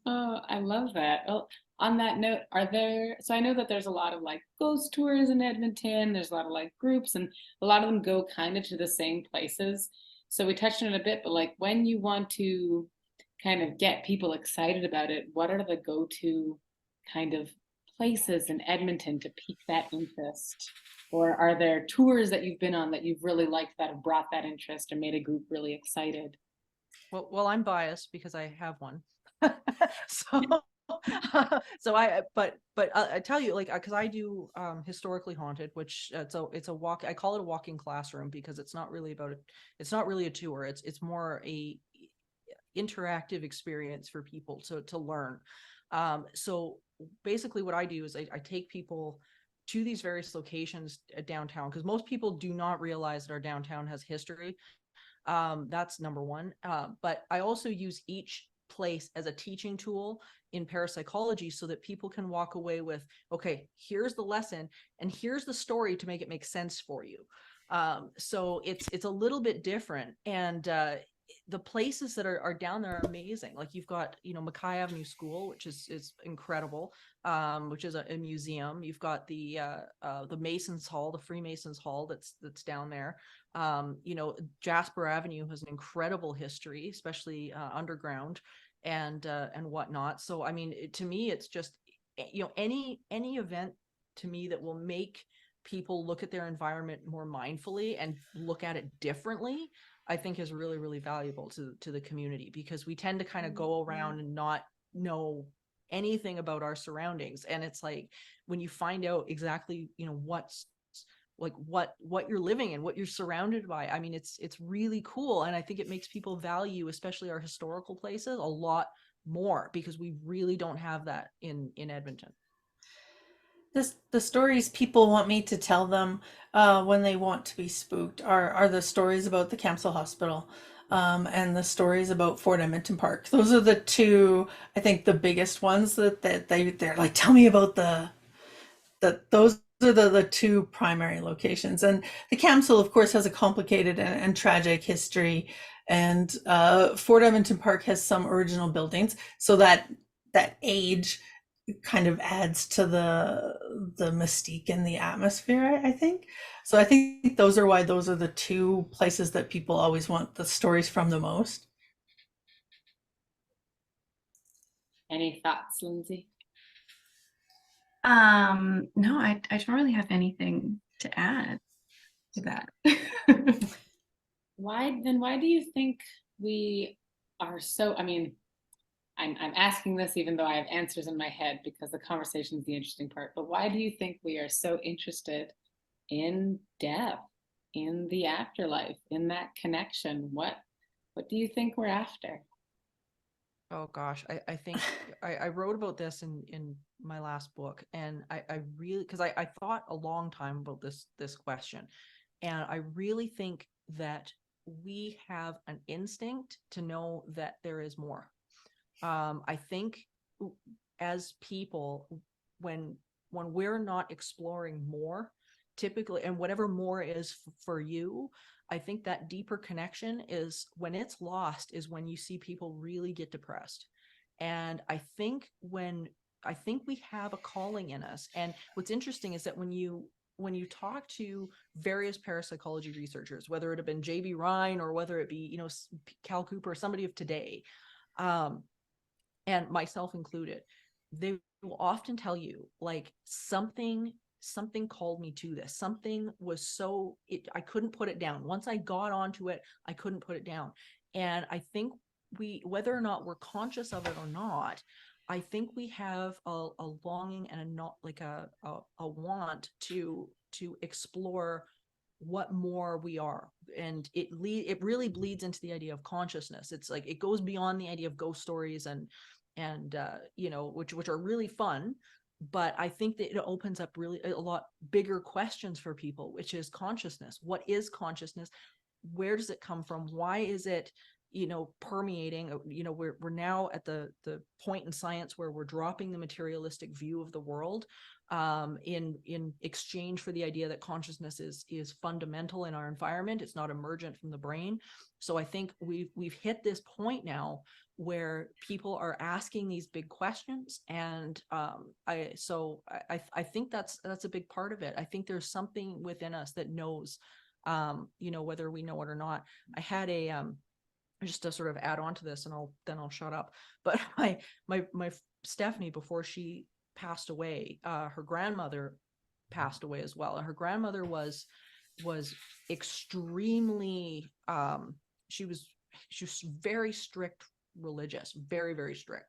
Oh, I love that. Well, on that note, so I know that there's a lot of like ghost tours in Edmonton. There's a lot of like groups, and a lot of them go kind of to the same places. So we touched on it a bit, but like when you want to kind of get people excited about it, what are the go-to kind of places in Edmonton to pique that interest? Or are there tours that you've been on that you've really liked that have brought that interest and made a group really excited? Well, I'm biased because I have one. So, but I tell you, like, because I do historically haunted, which it's a walk. I call it a walking classroom because it's not really it's not really a tour. It's more a interactive experience for people to learn. So basically, what I do is I take people to these various locations downtown, because most people do not realize that our downtown has history. That's number one. But I also use each place as a teaching tool in parapsychology so that people can walk away with, okay, here's the lesson and here's the story to make it make sense for you. So it's a little bit different. And the places that are down there are amazing. Like you've got, Mackay Avenue School, which is incredible, which is a museum. You've got the Masons Hall, the Freemasons Hall that's down there. Jasper Avenue has an incredible history, especially underground and whatnot. So, I mean, to me, it's just, any event to me that will make people look at their environment more mindfully and look at it differently, I think is really, really valuable to the community, because we tend to kind of go around and not know anything about our surroundings. And it's like, when you find out exactly, what's like what you're living in, what you're surrounded by, I mean, it's really cool. And I think it makes people value, especially our historical places, a lot more, because we really don't have that in Edmonton. The stories people want me to tell them when they want to be spooked are the stories about the Campbell Hospital, and the stories about Fort Edmonton Park. Those are the two, I think, the biggest ones that they're like, tell me about those are the two primary locations. And the Campbell, of course, has a complicated and tragic history. And Fort Edmonton Park has some original buildings, so that age kind of adds to the mystique and the atmosphere, I think. So I think those are the two places that people always want the stories from the most. Any thoughts, Lindsay? No, I don't really have anything to add to that. Why do you think we are so, I mean, I'm asking this even though I have answers in my head because the conversation is the interesting part, but why do you think we are so interested in death, in the afterlife, in that connection? What do you think we're after? Oh gosh, I think I wrote about this in my last book, and I really, because I thought a long time about this question, and I really think that we have an instinct to know that there is more. I think as people, when we're not exploring more, typically, and whatever more is for you, I think that deeper connection is when it's lost, is when you see people really get depressed. And I think we have a calling in us. And what's interesting is that when you talk to various parapsychology researchers, whether it have been J.B. Rhine or whether it be, Cal Cooper, somebody of today, and myself included, they will often tell you like something called me to this. Something was so, I couldn't put it down. Once I got onto it, I couldn't put it down. And I think whether or not we're conscious of it or not, I think we have a longing and a want to explore what more we are. And it really bleeds into the idea of consciousness. It's like it goes beyond the idea of ghost stories and which are really fun, but I think that it opens up really a lot bigger questions for people, which is consciousness. What is consciousness? Where does it come from? Why is it permeating? We're now at the point in science where we're dropping the materialistic view of the world in exchange for the idea that consciousness is fundamental in our environment. It's not emergent from the brain. So I think we've hit this point now where people are asking these big questions, and I think that's a big part of it. I think there's something within us that knows, whether we know it or not. I had just to sort of add on to this, and I'll shut up. But my Stephanie, before she passed away, her grandmother passed away as well. And her grandmother was extremely she was very strict religious, very, very strict.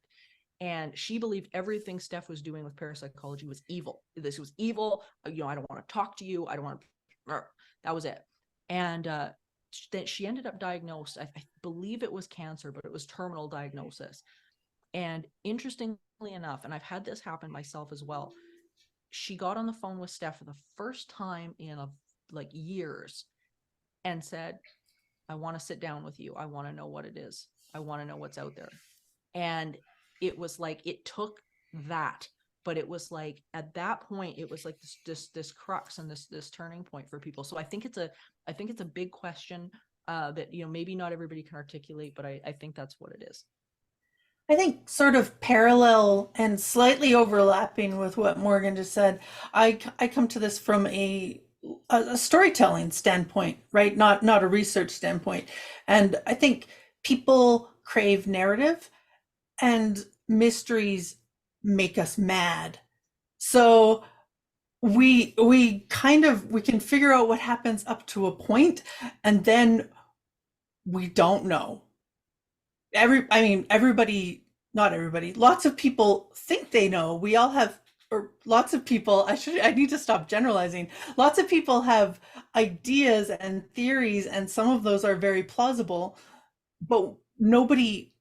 And she believed everything Steph was doing with parapsychology was evil. This was evil. I don't want to talk to you. I don't want to. That was it. And that she ended up diagnosed, I believe it was cancer, but it was terminal diagnosis. And interestingly enough, and I've had this happen myself as well, she got on the phone with Steph for the first time in years and said, I want to sit down with you. I want to know what it is. I want to know what's out there. And it was like, it took that, but it was like, at that point, it was like this crux and this turning point for people. So I think it's a big question that, maybe not everybody can articulate, but I think that's what it is. I think sort of parallel and slightly overlapping with what Morgan just said, I come to this from a storytelling standpoint, right? Not a research standpoint. And I think people crave narrative, and mysteries make us mad. So we can figure out what happens up to a point, and then we don't know. Everybody, not everybody, lots of people think they know. We all have, or lots of people, I need to stop generalizing. Lots of people have ideas and theories, and some of those are very plausible, but nobody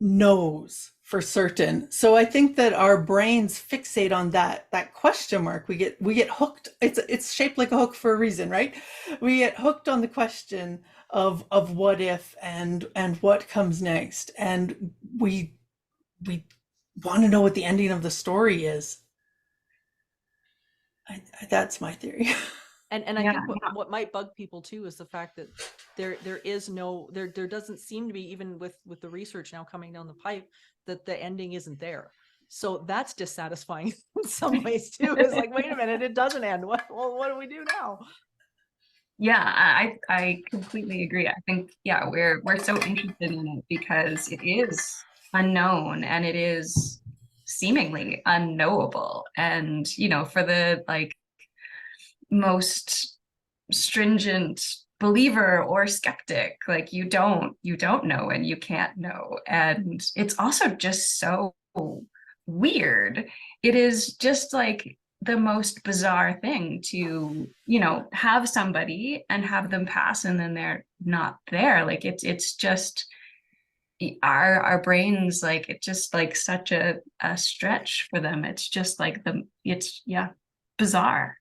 knows for certain. So I think that our brains fixate on that question mark. We get hooked. It's shaped like a hook for a reason, right? We get hooked on the question of what if and what comes next, and we want to know what the ending of the story is. That's my theory. And I think what might bug people too is the fact that there doesn't seem to be, even with the research now coming down the pipe, that the ending isn't there. So that's dissatisfying in some ways too. It's like, wait a minute, it doesn't end. What do we do now? Yeah, I completely agree. I think, yeah, we're so interested in it because it is unknown and it is seemingly unknowable. And, for the most stringent believer or skeptic. Like you don't know and you can't know. And it's also just so weird. It is just like the most bizarre thing to, have somebody and have them pass and then they're not there. Like it's just our brains, like it's just like such a stretch for them. It's just like it's bizarre.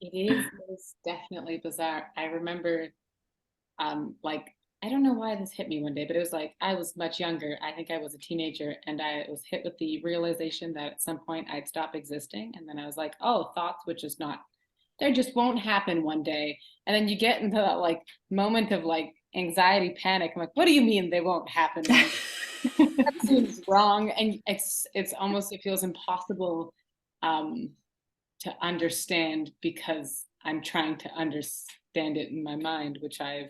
It's definitely bizarre. I remember, like, I don't know why this hit me one day, but it was like I was much younger. I think I was a teenager, and I was hit with the realization that at some point I'd stop existing. And then I was like, oh, thoughts, which is not, there just won't happen one day. And then you get into that like moment of like anxiety, panic. I'm like, what do you mean they won't happen? That seems wrong. And it's almost, it feels impossible to understand because I'm trying to understand it in my mind, which I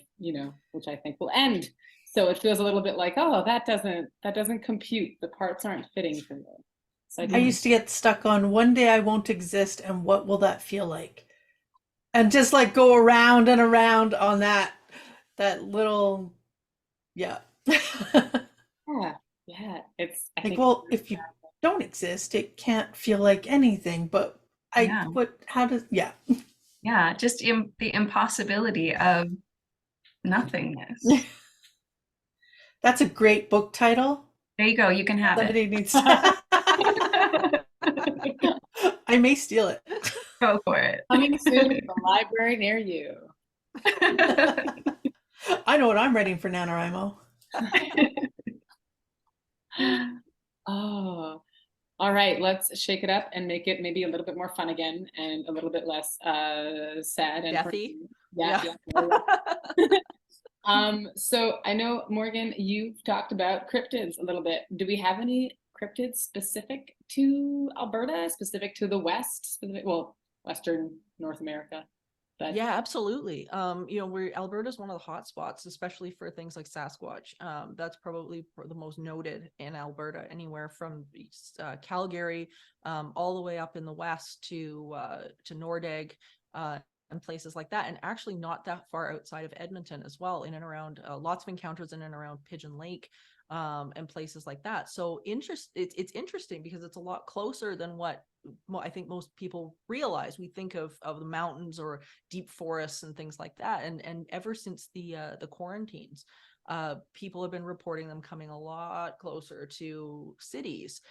think will end. So it feels a little bit like, oh, that doesn't compute. The parts aren't fitting for me. So I used to get stuck on one day I won't exist and what will that feel like? And just like go around and around on that little, yeah. yeah. It's I Like, think well, if you don't exist, it can't feel like anything, but Yeah. how does, yeah. Yeah, just the impossibility of nothingness. That's a great book title. There you go. You can have Somebody it. needs to. I may steal it. Go for it. coming soon to the library near you. I know what I'm writing for NaNoWriMo. Oh, all right. Let's shake it up and make it maybe a little bit more fun again and a little bit less sad and Deathy. yeah. So I know, Morgan, you've talked about cryptids a little bit. Do we have any cryptids specific to Alberta, specific to the West, Western North America? But Yeah, absolutely. Alberta's one of the hot spots, especially for things like Sasquatch. That's probably the most noted in Alberta, anywhere from Calgary, all the way up in the west to Nordegg, and places like that, and actually not that far outside of Edmonton as well, in and around lots of encounters in and around Pigeon Lake, and places like that. So it's interesting because it's a lot closer than what I think most people realize. We think of the mountains or deep forests and things like that, and ever since the quarantines, people have been reporting them coming a lot closer to cities.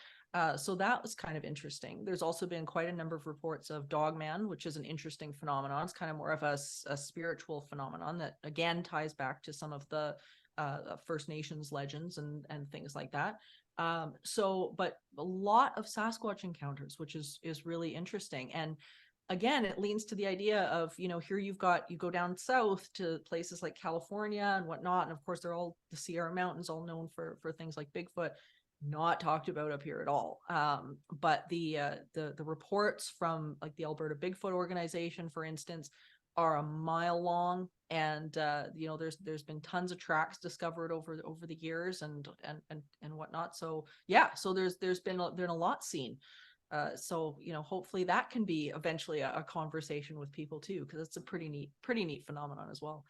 So that was kind of interesting. There's also been quite a number of reports of Dogman, which is an interesting phenomenon. It's kind of more of a spiritual phenomenon that again ties back to some of the First Nations legends and things like that. But a lot of Sasquatch encounters, which is really interesting. And again, it leans to the idea of, here you go down south to places like California and whatnot. And of course, they're all the Sierra Mountains, all known for things like Bigfoot, not talked about up here at all. But the reports from like the Alberta Bigfoot organization, for instance, are a mile long, and there's been tons of tracks discovered over the years and whatnot. So yeah, so there's been a lot seen. So hopefully that can be eventually a conversation with people too, because it's a pretty neat phenomenon as well.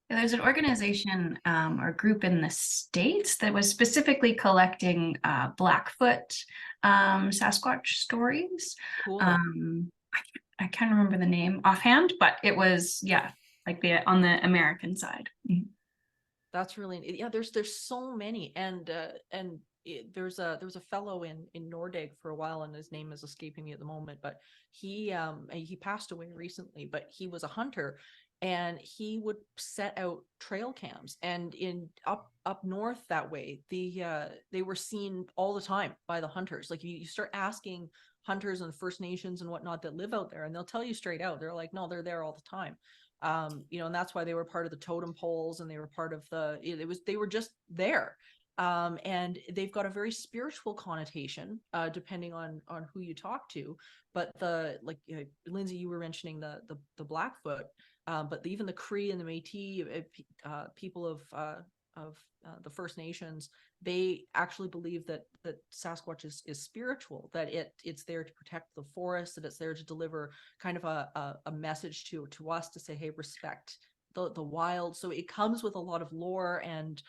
There's an organization or group in the States that was specifically collecting Blackfoot Sasquatch stories. Cool. I can't remember the name offhand, but it was, like on the American side. Mm-hmm. That's really, yeah, there's so many. And there was a fellow in Nordegg for a while, and his name is escaping me at the moment, but he passed away recently, but he was a hunter, and he would set out trail cams, and in up north that way, they were seen all the time by the hunters. Like you start asking hunters and First Nations and whatnot that live out there, and they'll tell you straight out, they're like, no, they're there all the time. And that's why they were part of the totem poles, and they were part of they were just there. And they've got a very spiritual connotation, depending on who you talk to. But Lindsay, you were mentioning the Blackfoot, but even the Cree and the Métis, people of the First Nations, they actually believe that Sasquatch is spiritual, that it's there to protect the forest, that it's there to deliver kind of a message to us to say, hey, respect the wild. So it comes with a lot of lore and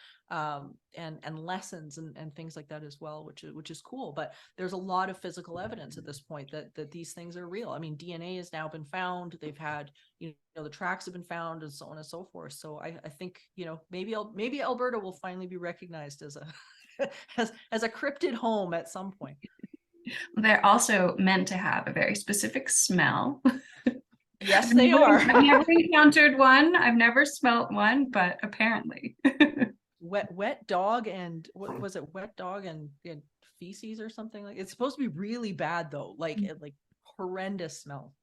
lessons and things like that as well, which is cool. But there's a lot of physical evidence at this point that these things are real. I mean, DNA has now been found. They've had, the tracks have been found, and so on and so forth. So I think, maybe Alberta will finally be recognized as a as a cryptid home at some point. They're also meant to have a very specific smell. Yes, they are. I've never encountered one. I've never smelt one, but apparently. Wet dog and what was it? Wet dog and feces or something like. It's supposed to be really bad though, like horrendous smell.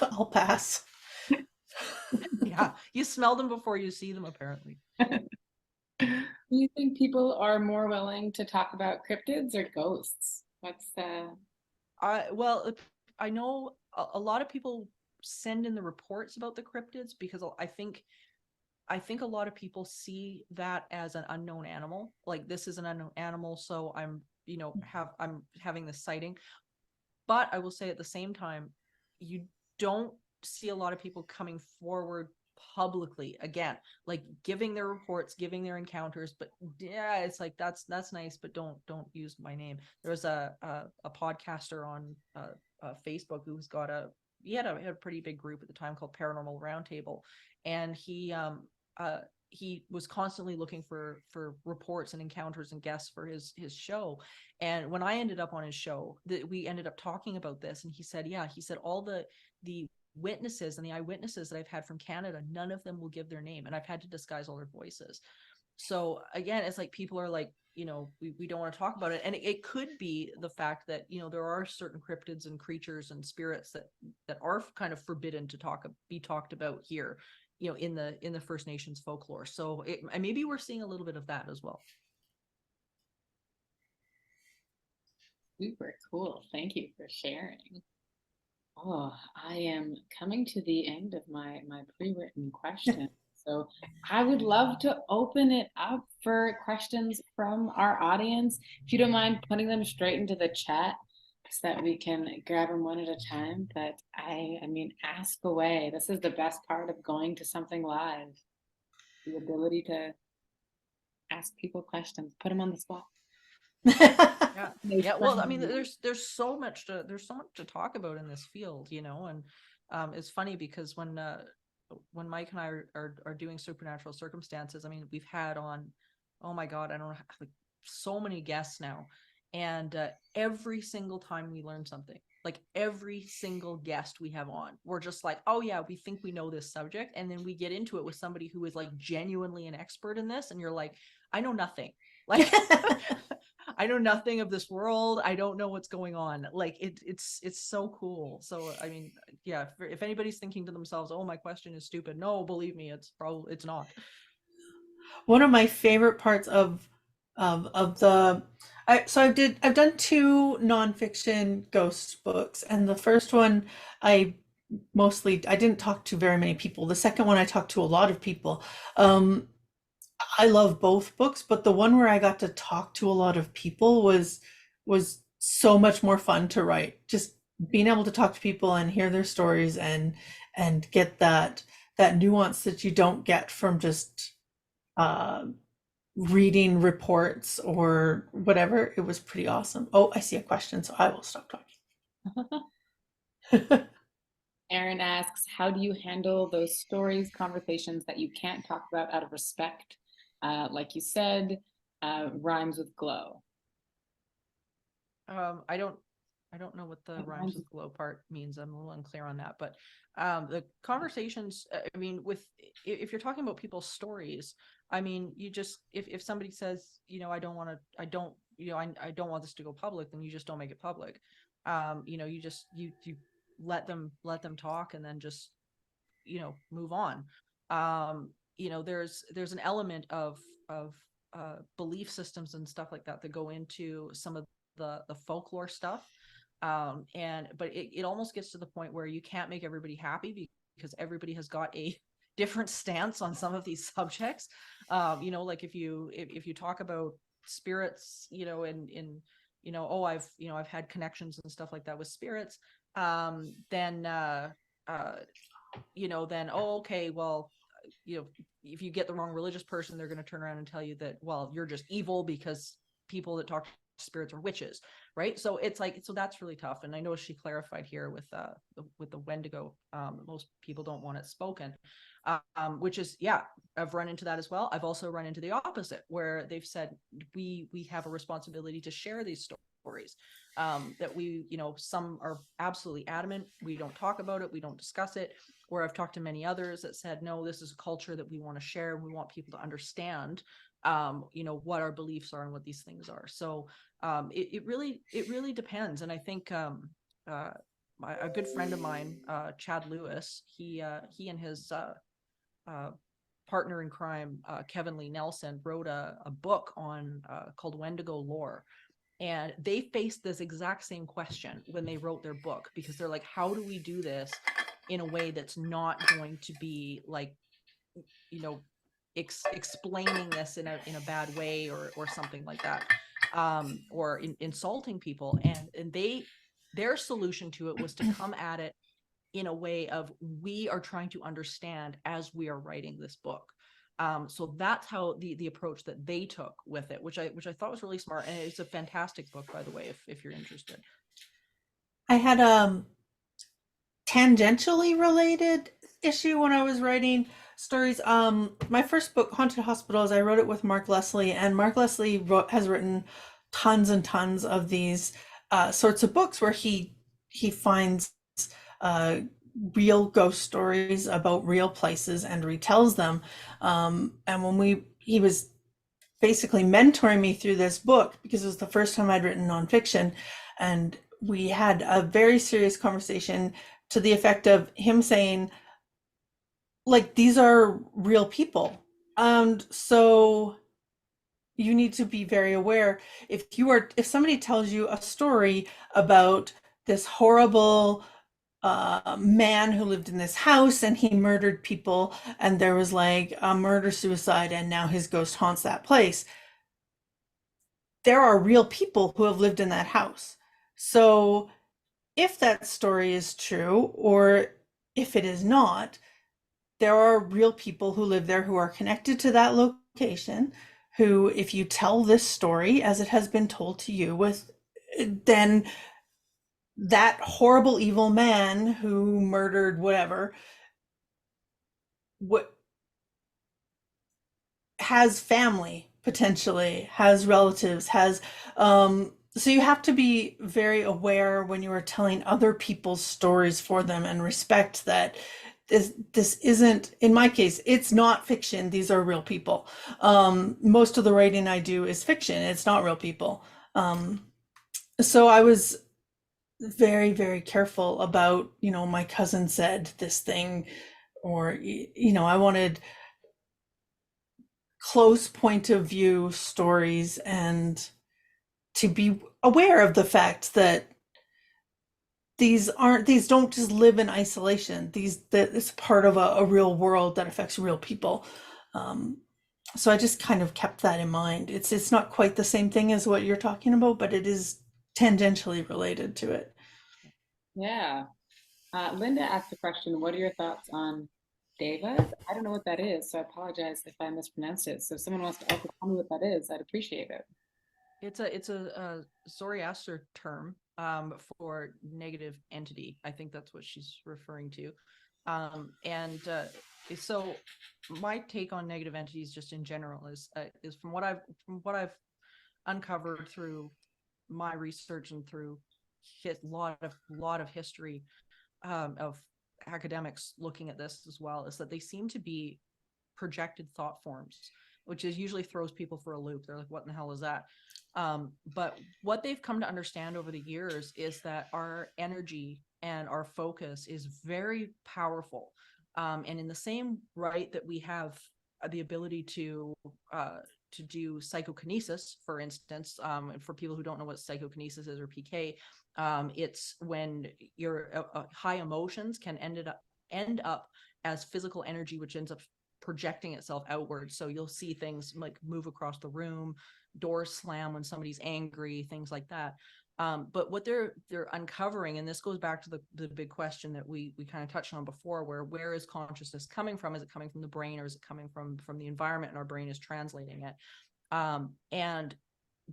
I'll pass. Yeah, you smell them before you see them, apparently. Do you think people are more willing to talk about cryptids or ghosts? What's well, I know a lot of people send in the reports about the cryptids because I think a lot of people see that as an unknown animal. Like, this is an unknown animal, so I'm having this sighting. But I will say at the same time, you don't see a lot of people coming forward publicly, again, like giving their reports, giving their encounters. But yeah, it's like that's nice, but don't use my name. There was a podcaster on Facebook who's got he had a pretty big group at the time called Paranormal Roundtable, and he was constantly looking for reports and encounters and guests for his show. And when I ended up on his show, we ended up talking about this, and he said all the witnesses and the eyewitnesses that I've had from Canada, none of them will give their name, and I've had to disguise all their voices. So again, it's like people are like, we don't want to talk about it. And it could be the fact that, there are certain cryptids and creatures and spirits that are kind of forbidden to be talked about here, in the First Nations folklore. So maybe we're seeing a little bit of that as well. super cool? Thank you for sharing. Oh, I am coming to the end of my pre-written question. So I would love to open it up for questions from our audience. If you don't mind putting them straight into the chat so that we can grab them one at a time. But I mean, ask away. This is the best part of going to something live. The ability to ask people questions, put them on the spot. Yeah. Well, I mean, there's so much to talk about in this field, and it's funny because when Mike and I are doing Supernatural Circumstances, I mean, we've had on, oh my God, I don't know, like so many guests now, and every single time we learn something, like every single guest we have on, we're just like, oh yeah, we think we know this subject, and then we get into it with somebody who is like genuinely an expert in this, and you're like, I know nothing, like. I know nothing of this world. I don't know what's going on. Like it's so cool. So I mean, yeah, if anybody's thinking to themselves, "Oh, my question is stupid," no, believe me, it's not. One of my favorite parts of the I've done 2 nonfiction ghost books, and the first one I didn't talk to very many people. The second one I talked to a lot of people. I love both books, but the one where I got to talk to a lot of people was so much more fun to write. Just being able to talk to people and hear their stories and get that nuance that you don't get from just reading reports or whatever. It was pretty awesome. Oh, I see a question, so I will stop talking. Aaron asks, how do you handle those stories, conversations that you can't talk about out of respect? Like you said, rhymes with glow. I don't know what the rhymes with glow part means. I'm a little unclear on that, but the conversations, I mean, if you're talking about people's stories, I mean, you just, if somebody says, I don't want this to go public, then you just don't make it public. You just, you let them talk, and then just, move on. There's an element of belief systems and stuff like that go into some of the folklore stuff. But it almost gets to the point where you can't make everybody happy because everybody has got a different stance on some of these subjects. You know, like if you talk about spirits, you know, in you know, oh, I've had connections and stuff like that with spirits, then you know, then, oh, okay, well, you know, if you get the wrong religious person, they're going to turn around and tell you that, well, you're just evil because people that talk to spirits are witches, right? So it's like, so that's really tough. And I know she clarified here with the Wendigo, most people don't want it spoken, which is, yeah, I've run into that as well. I've also run into the opposite, where they've said we have a responsibility to share these stories, that we, you know, some are absolutely adamant, we don't talk about it, we don't discuss it. Where I've talked to many others that said, no, this is a culture that we want to share. We want people to understand, you know, what our beliefs are and what these things are. So it really depends. And I think a good friend of mine, Chad Lewis, he and his partner in crime, Kevin Lee Nelson, wrote a book on called Wendigo Lore. And they faced this exact same question when they wrote their book, because they're like, how do we do this in a way that's not going to be like, you know, explaining this in a bad way or something like that, or insulting people. And their solution to it was to come at it in a way of, we are trying to understand as we are writing this book. So that's how the approach that they took with it, which I thought was really smart. And it's a fantastic book, by the way, if you're interested. I had tangentially related issue when I was writing stories. My first book, Haunted Hospitals, I wrote it with Mark Leslie, and Mark Leslie has written tons and tons of these sorts of books where he finds real ghost stories about real places and retells them. And when he was basically mentoring me through this book, because it was the first time I'd written nonfiction, and we had a very serious conversation to the effect of him saying, like, these are real people. And so you need to be very aware. If somebody tells you a story about this horrible man who lived in this house and he murdered people, and there was like a murder suicide, and now his ghost haunts that place, there are real people who have lived in that house. So if that story is true, or if it is not, there are real people who live there who are connected to that location, who, if you tell this story as it has been told to you, with then that horrible evil man who murdered whatever, what has family, potentially has relatives, has so you have to be very aware when you are telling other people's stories for them, and respect that this isn't, in my case, it's not fiction. These are real people. Most of the writing I do is fiction. It's not real people. So I was very, very careful about, you know, my cousin said this thing, or, you know, I wanted close point of view stories, and to be aware of the fact that these don't just live in isolation. That it's part of a real world that affects real people. So I just kind of kept that in mind. It's not quite the same thing as what you're talking about, but it is tangentially related to it. Yeah. Linda asked a question. What are your thoughts on Devas? I don't know what that is, so I apologize if I mispronounced it. So if someone wants to also tell me what that is, I'd appreciate it. It's a Zoroaster term for negative entity. I think that's what she's referring to. So my take on negative entities, just in general, is from what I've uncovered through my research and through a lot of history of academics looking at this as well, is that they seem to be projected thought forms, which is usually throws people for a loop. They're like, what in the hell is that? But what they've come to understand over the years is that our energy and our focus is very powerful. And in the same right that we have the ability to do psychokinesis, for instance, and for people who don't know what psychokinesis is, or PK, it's when your high emotions can end up as physical energy, which ends up projecting itself outward. So you'll see things like move across the room, doors slam when somebody's angry, things like that. But what they're uncovering, and this goes back to the big question that we kind of touched on before, where is consciousness coming from? Is it coming from the brain, or is it coming from the environment, and our brain is translating it? And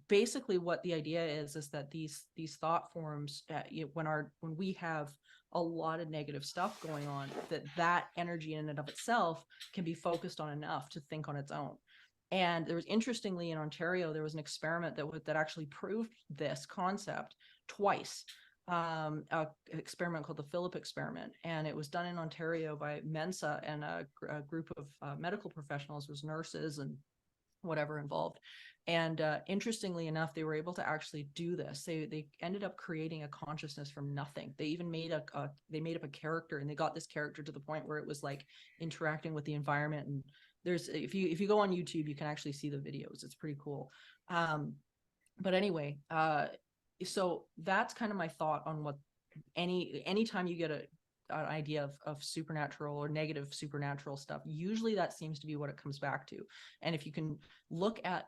basically what the idea is that these thought forms, when we have a lot of negative stuff going on, that energy in and of itself can be focused on enough to think on its own. And there was, interestingly, in Ontario, there was an experiment that actually proved this concept twice. An experiment called the Philip experiment, and it was done in Ontario by Mensa and a group of medical professionals, was nurses and whatever involved. And interestingly enough, they were able to actually do this. They ended up creating a consciousness from nothing. They even made they made up a character, and they got this character to the point where it was like interacting with the environment. And there's, if you go on YouTube, you can actually see the videos. It's pretty cool. But anyway, so that's kind of my thought on what anytime you get an idea of supernatural or negative supernatural stuff, usually that seems to be what it comes back to. And if you can look at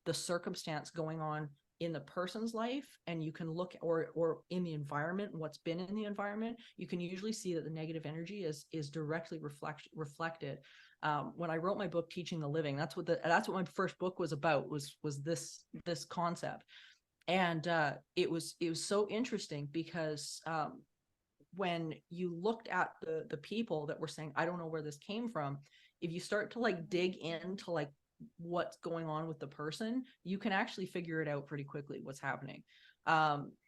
the circumstance going on in the person's life, and you can look or in the environment, what's been in the environment, you can usually see that the negative energy is directly reflected. When I wrote my book, Teaching the Living, that's what my first book was about, was this concept. And it was so interesting because when you looked at the people that were saying, I don't know where this came from, if you start to like dig into like what's going on with the person, you can actually figure it out pretty quickly what's happening.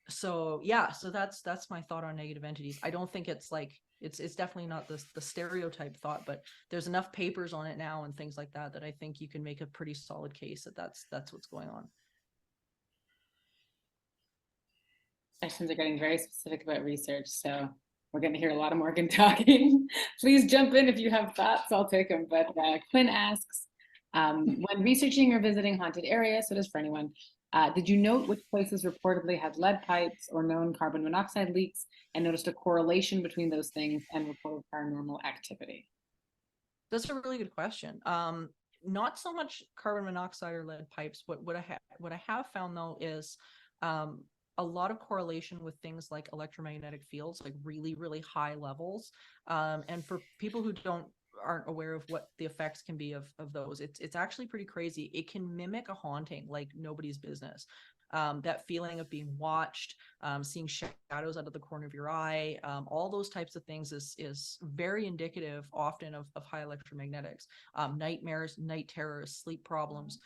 So that's my thought on negative entities. I don't think it's like it's definitely not the stereotype thought, but there's enough papers on it now and things like that I think you can make a pretty solid case that that's what's going on. Questions are getting very specific about research, so we're going to hear a lot of Morgan talking. Please jump in if you have thoughts, I'll take them. But Quinn asks, when researching or visiting haunted areas, so it is for anyone, did you note which places reportedly had lead pipes or known carbon monoxide leaks, and noticed a correlation between those things and reported paranormal activity? That's a really good question. Not so much carbon monoxide or lead pipes. What I have found though is a lot of correlation with things like electromagnetic fields, like really, really high levels. And for people who aren't aware of what the effects can be of those, it's actually pretty crazy. It can mimic a haunting like nobody's business. That feeling of being watched, seeing shadows out of the corner of your eye, all those types of things is very indicative often of high electromagnetics. Nightmares, night terrors, sleep problems,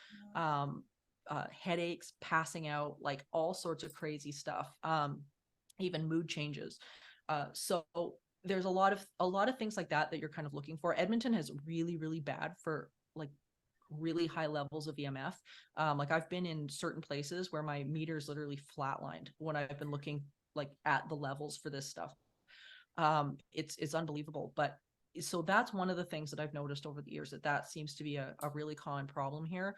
headaches, passing out, like all sorts of crazy stuff, even mood changes. So there's a lot of things like that you're kind of looking for. Edmonton has really, really bad for like really high levels of EMF. Like I've been in certain places where my meter's literally flatlined when I've been looking like at the levels for this stuff. It's unbelievable. But so that's one of the things that I've noticed over the years, that seems to be a really common problem here.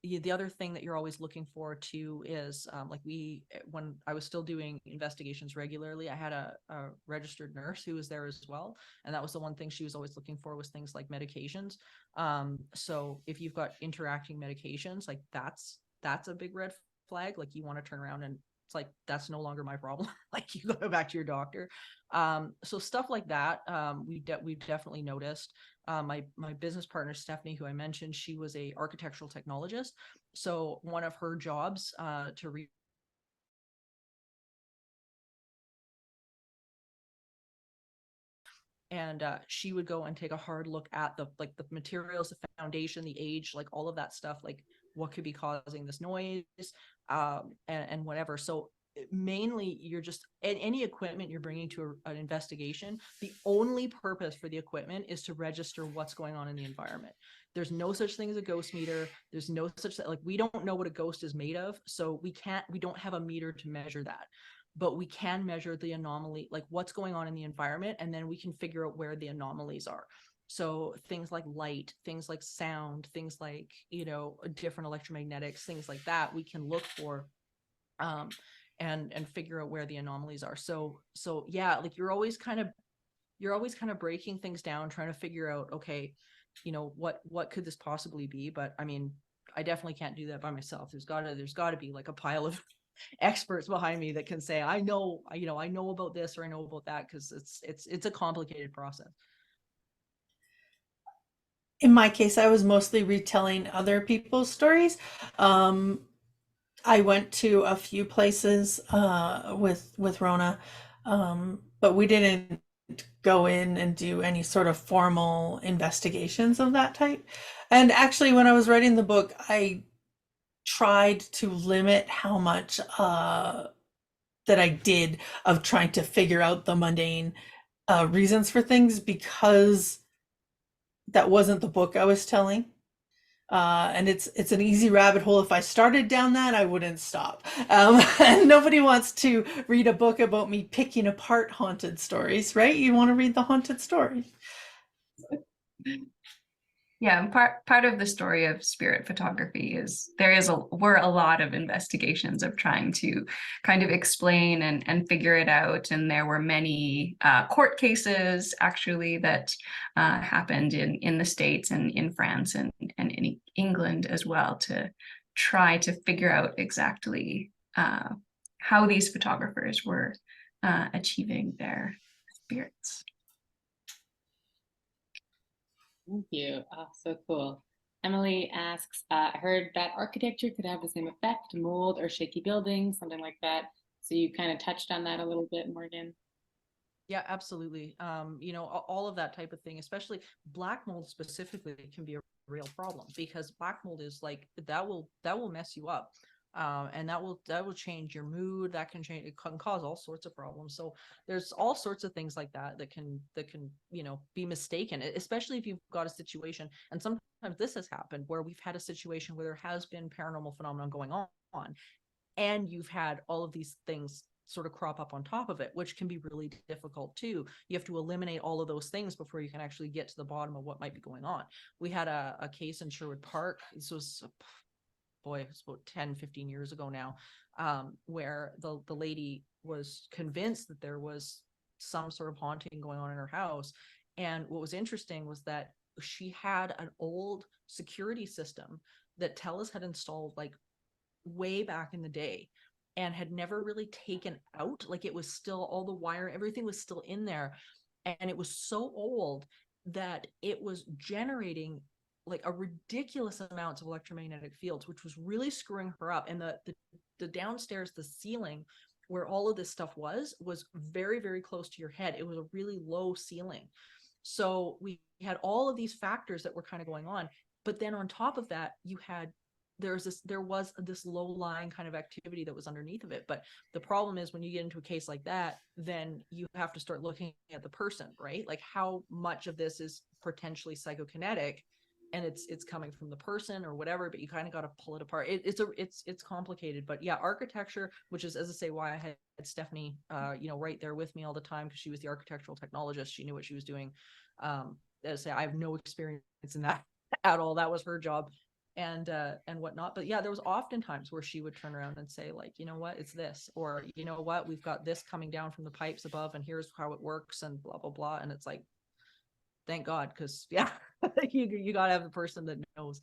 The other thing that you're always looking for too is when I was still doing investigations regularly, I had a registered nurse who was there as well. And that was the one thing she was always looking for, was things like medications. So if you've got interacting medications, like that's a big red flag. Like you want to turn around and it's like, that's no longer my problem. Like you go back to your doctor. So stuff like that, we've definitely noticed. My business partner, Stephanie, who I mentioned, she was a architectural technologist. So one of her jobs to read and she would go and take a hard look at the materials, the foundation, the age, like all of that stuff, like what could be causing this noise, and whatever. So mainly you're just any equipment you're bringing to an investigation, the only purpose for the equipment is to register what's going on in the environment. There's no such thing as a ghost meter. There's no such, like, we don't know what a ghost is made of, so we don't have a meter to measure that, but we can measure the anomaly, like what's going on in the environment, and then we can figure out where the anomalies are. So things like light, things like sound, things like, different electromagnetics, things like that, we can look for and figure out where the anomalies are. So yeah, like you're always kind of you're always kind of breaking things down, trying to figure out, okay, you know, what could this possibly be? But I mean, I definitely can't do that by myself. There's gotta be like a pile of experts behind me that can say, I know about this or I know about that, because it's a complicated process. In my case, I was mostly retelling other people's stories. I went to a few places with Rona, but we didn't go in and do any sort of formal investigations of that type. And actually, when I was writing the book, I tried to limit how much that I did of trying to figure out the mundane reasons for things, because that wasn't the book I was telling. And it's an easy rabbit hole. If I started down that, I wouldn't stop. And nobody wants to read a book about me picking apart haunted stories, right? You want to read the haunted story. Yeah, and part of the story of spirit photography is were a lot of investigations of trying to kind of explain and figure it out. And there were many court cases actually that happened in the States and in France and in England as well, to try to figure out exactly how these photographers were achieving their spirits. Thank you. Oh, so cool. Emily asks, I heard that architecture could have the same effect, mold or shaky buildings, something like that. So you kind of touched on that a little bit, Morgan. Yeah, absolutely. You know, all of that type of thing, especially black mold specifically, can be a real problem, because black mold is like that will mess you up. And that will change your mood. It can cause all sorts of problems. So there's all sorts of things like that can you know, be mistaken, especially if you've got a situation. And sometimes this has happened where we've had a situation where there has been paranormal phenomenon going on, and you've had all of these things sort of crop up on top of it, which can be really difficult too. You have to eliminate all of those things before you can actually get to the bottom of what might be going on. We had a case in Sherwood Park. This was it's about 10-15 years ago now, where the lady was convinced that there was some sort of haunting going on in her house. And what was interesting was that she had an old security system that TELUS had installed like way back in the day, and had never really taken out. Like, it was still, all the wire, everything was still in there, and it was so old that it was generating like a ridiculous amounts of electromagnetic fields, which was really screwing her up. And the downstairs, the ceiling where all of this stuff was very, very close to your head. It was a really low ceiling. So we had all of these factors that were kind of going on. But then on top of that, there was this low-lying kind of activity that was underneath of it. But the problem is, when you get into a case like that, then you have to start looking at the person, right? Like, how much of this is potentially psychokinetic, and it's coming from the person or whatever, but you kind of got to pull it apart. It's complicated. But yeah, architecture, which is, as I say, why I had Stephanie you know, right there with me all the time, because she was the architectural technologist. She knew what she was doing. As I say, I have no experience in that at all. That was her job and whatnot. But yeah, there was often times where she would turn around and say, like, you know what, it's this, or you know what, we've got this coming down from the pipes above, and here's how it works, and blah blah blah. And it's like, thank God, because yeah, you gotta have the person that knows.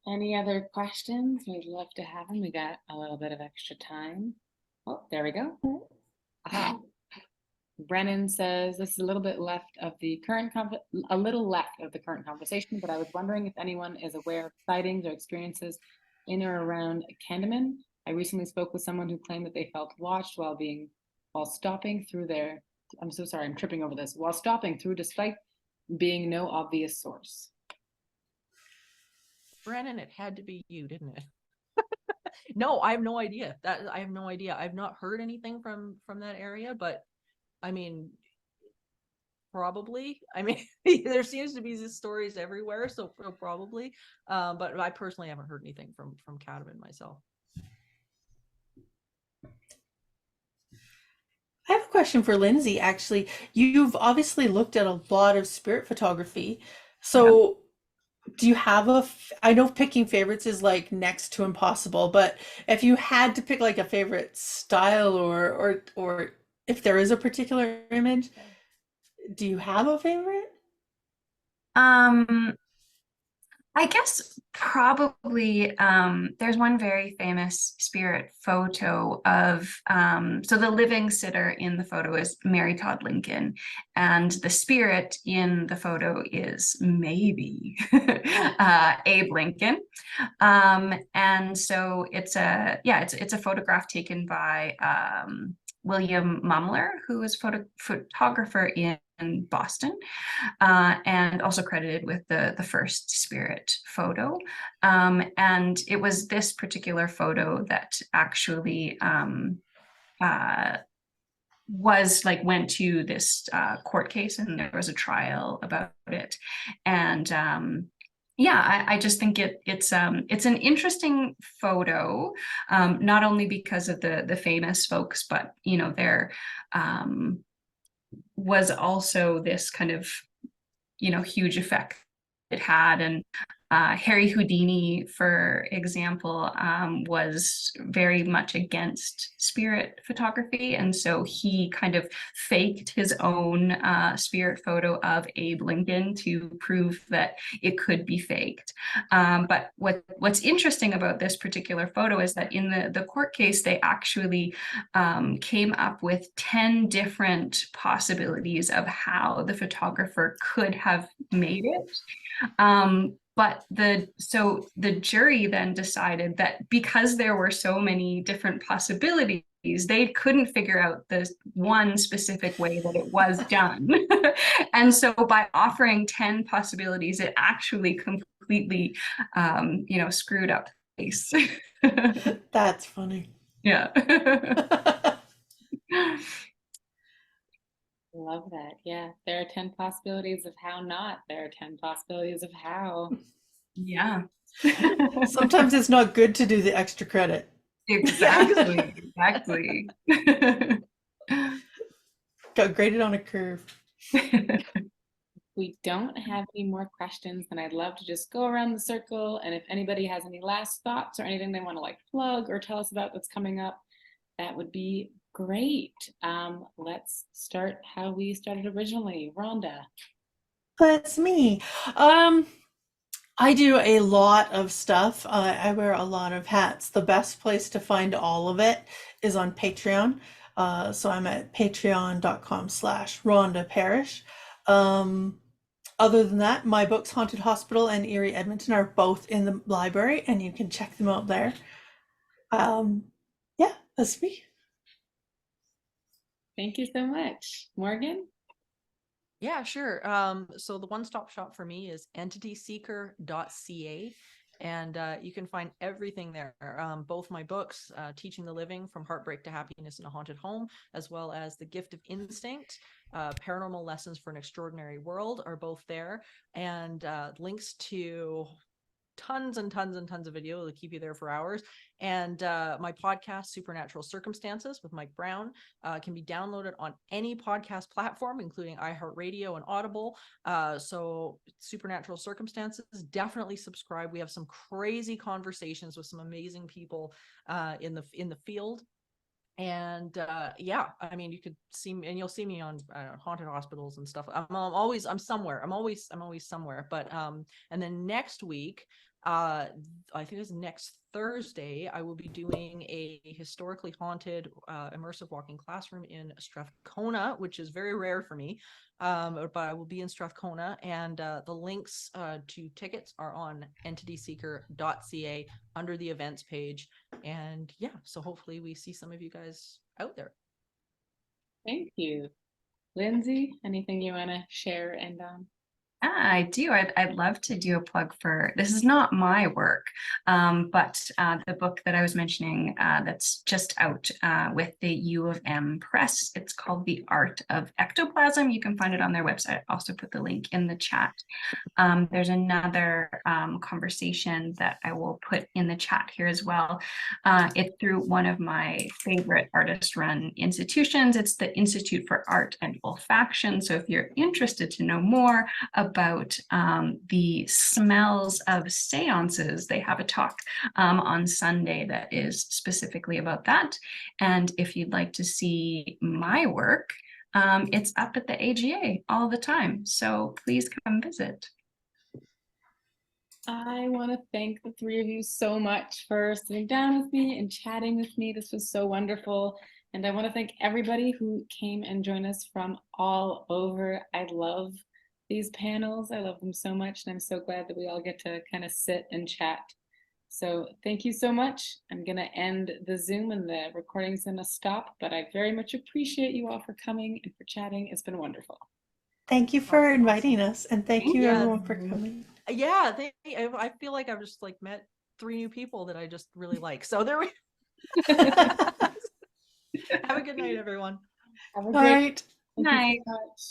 Any other questions? We'd love to have them. We got a little bit of extra time. Oh, there we go. Aha. Brennan says, this is a little bit left of the current conversation, but I was wondering if anyone is aware of sightings or experiences in or around Candaman. I recently spoke with someone who claimed that they felt watched while stopping through I'm so sorry, I'm tripping over this, while stopping through despite being no obvious source. Brennan, it had to be you, didn't it? No, I have no idea. I have no idea. I've not heard anything from that area, but I mean, probably. I mean, there seems to be these stories everywhere, so probably. But I personally haven't heard anything from Candaman myself. I have a question for Lindsay, actually. You've obviously looked at a lot of spirit photography. So do you have I know picking favorites is like next to impossible, but if you had to pick like a favorite style or if there is a particular image, do you have a favorite? Um, I guess probably there's one very famous spirit photo of so the living sitter in the photo is Mary Todd Lincoln, and the spirit in the photo is maybe Abe Lincoln. And so it's a photograph taken by William Mumler, who was photographer in Boston, and also credited with the first spirit photo. And it was this particular photo that actually went to this court case, and there was a trial about it. And yeah, I just think it's an interesting photo, not only because of the famous folks, but there was also this kind of huge effect it had. And Harry Houdini, for example, was very much against spirit photography. And so he kind of faked his own spirit photo of Abe Lincoln to prove that it could be faked. But what's interesting about this particular photo is that in the court case, they actually came up with 10 different possibilities of how the photographer could have made it. But the jury then decided that because there were so many different possibilities, they couldn't figure out the one specific way that it was done. And so by offering 10 possibilities, it actually completely, screwed up the case. That's funny. Yeah. Love that. Yeah. There are 10 possibilities of how not. There are 10 possibilities of how. Yeah. Sometimes it's not good to do the extra credit. Exactly. Exactly. Got graded on a curve. We don't have any more questions, then I'd love to just go around the circle. And if anybody has any last thoughts or anything they want to plug or tell us about that's coming up, that would be great. Let's start how we started originally. Rhonda. That's me. I do a lot of stuff. I wear a lot of hats. The best place to find all of it is on Patreon. So I'm at patreon.com/Rhonda Parrish. Other than that, my books, Haunted Hospital and Eerie Edmonton, are both in the library, and you can check them out there. Yeah, that's me. Thank you so much. Morgan? Yeah, sure. So the one-stop shop for me is entityseeker.ca, and you can find everything there. Both my books, Teaching the Living, From Heartbreak to Happiness in a Haunted Home, as well as The Gift of Instinct, Paranormal Lessons for an Extraordinary World, are both there, and links to tons and tons and tons of video to keep you there for hours. And my podcast, Supernatural Circumstances with Mike Brown, can be downloaded on any podcast platform, including iHeartRadio and Audible. So Supernatural Circumstances, definitely subscribe. We have some crazy conversations with some amazing people in the field. And yeah, I mean, you could see me, and you'll see me on haunted hospitals and stuff. I'm somewhere. I'm always somewhere. But and then next week, I think it's next Thursday, I will be doing a historically haunted immersive walking classroom in Strathcona, which is very rare for me. But I will be in Strathcona, and the links to tickets are on entityseeker.ca under the events page. And yeah, so hopefully we see some of you guys out there. Thank you. Lindsay, anything you want to share and I do. I'd love to do a plug for, this is not my work, but the book that I was mentioning that's just out with the U of M Press. It's called The Art of Ectoplasm. You can find it on their website. I'll also put the link in the chat. There's another conversation that I will put in the chat here as well. It's through one of my favorite artist-run institutions. It's the Institute for Art and Olfaction. So if you're interested to know more about about the smells of seances. They have a talk on Sunday that is specifically about that. And if you'd like to see my work, it's up at the AGA all the time. So please come visit. I want to thank the three of you so much for sitting down with me and chatting with me. This was so wonderful. And I want to thank everybody who came and joined us from all over. I love these panels. I love them so much. And I'm so glad that we all get to kind of sit and chat. So thank you so much. I'm going to end the Zoom and the recording's going to stop, but I very much appreciate you all for coming and for chatting. It's been wonderful. Thank you for inviting us, and thank you Yeah. everyone for coming. Yeah, I feel like I've just like met 3 new people that I just really like. So there we have a good night, everyone. Have a All great right. Thank you so Night. much.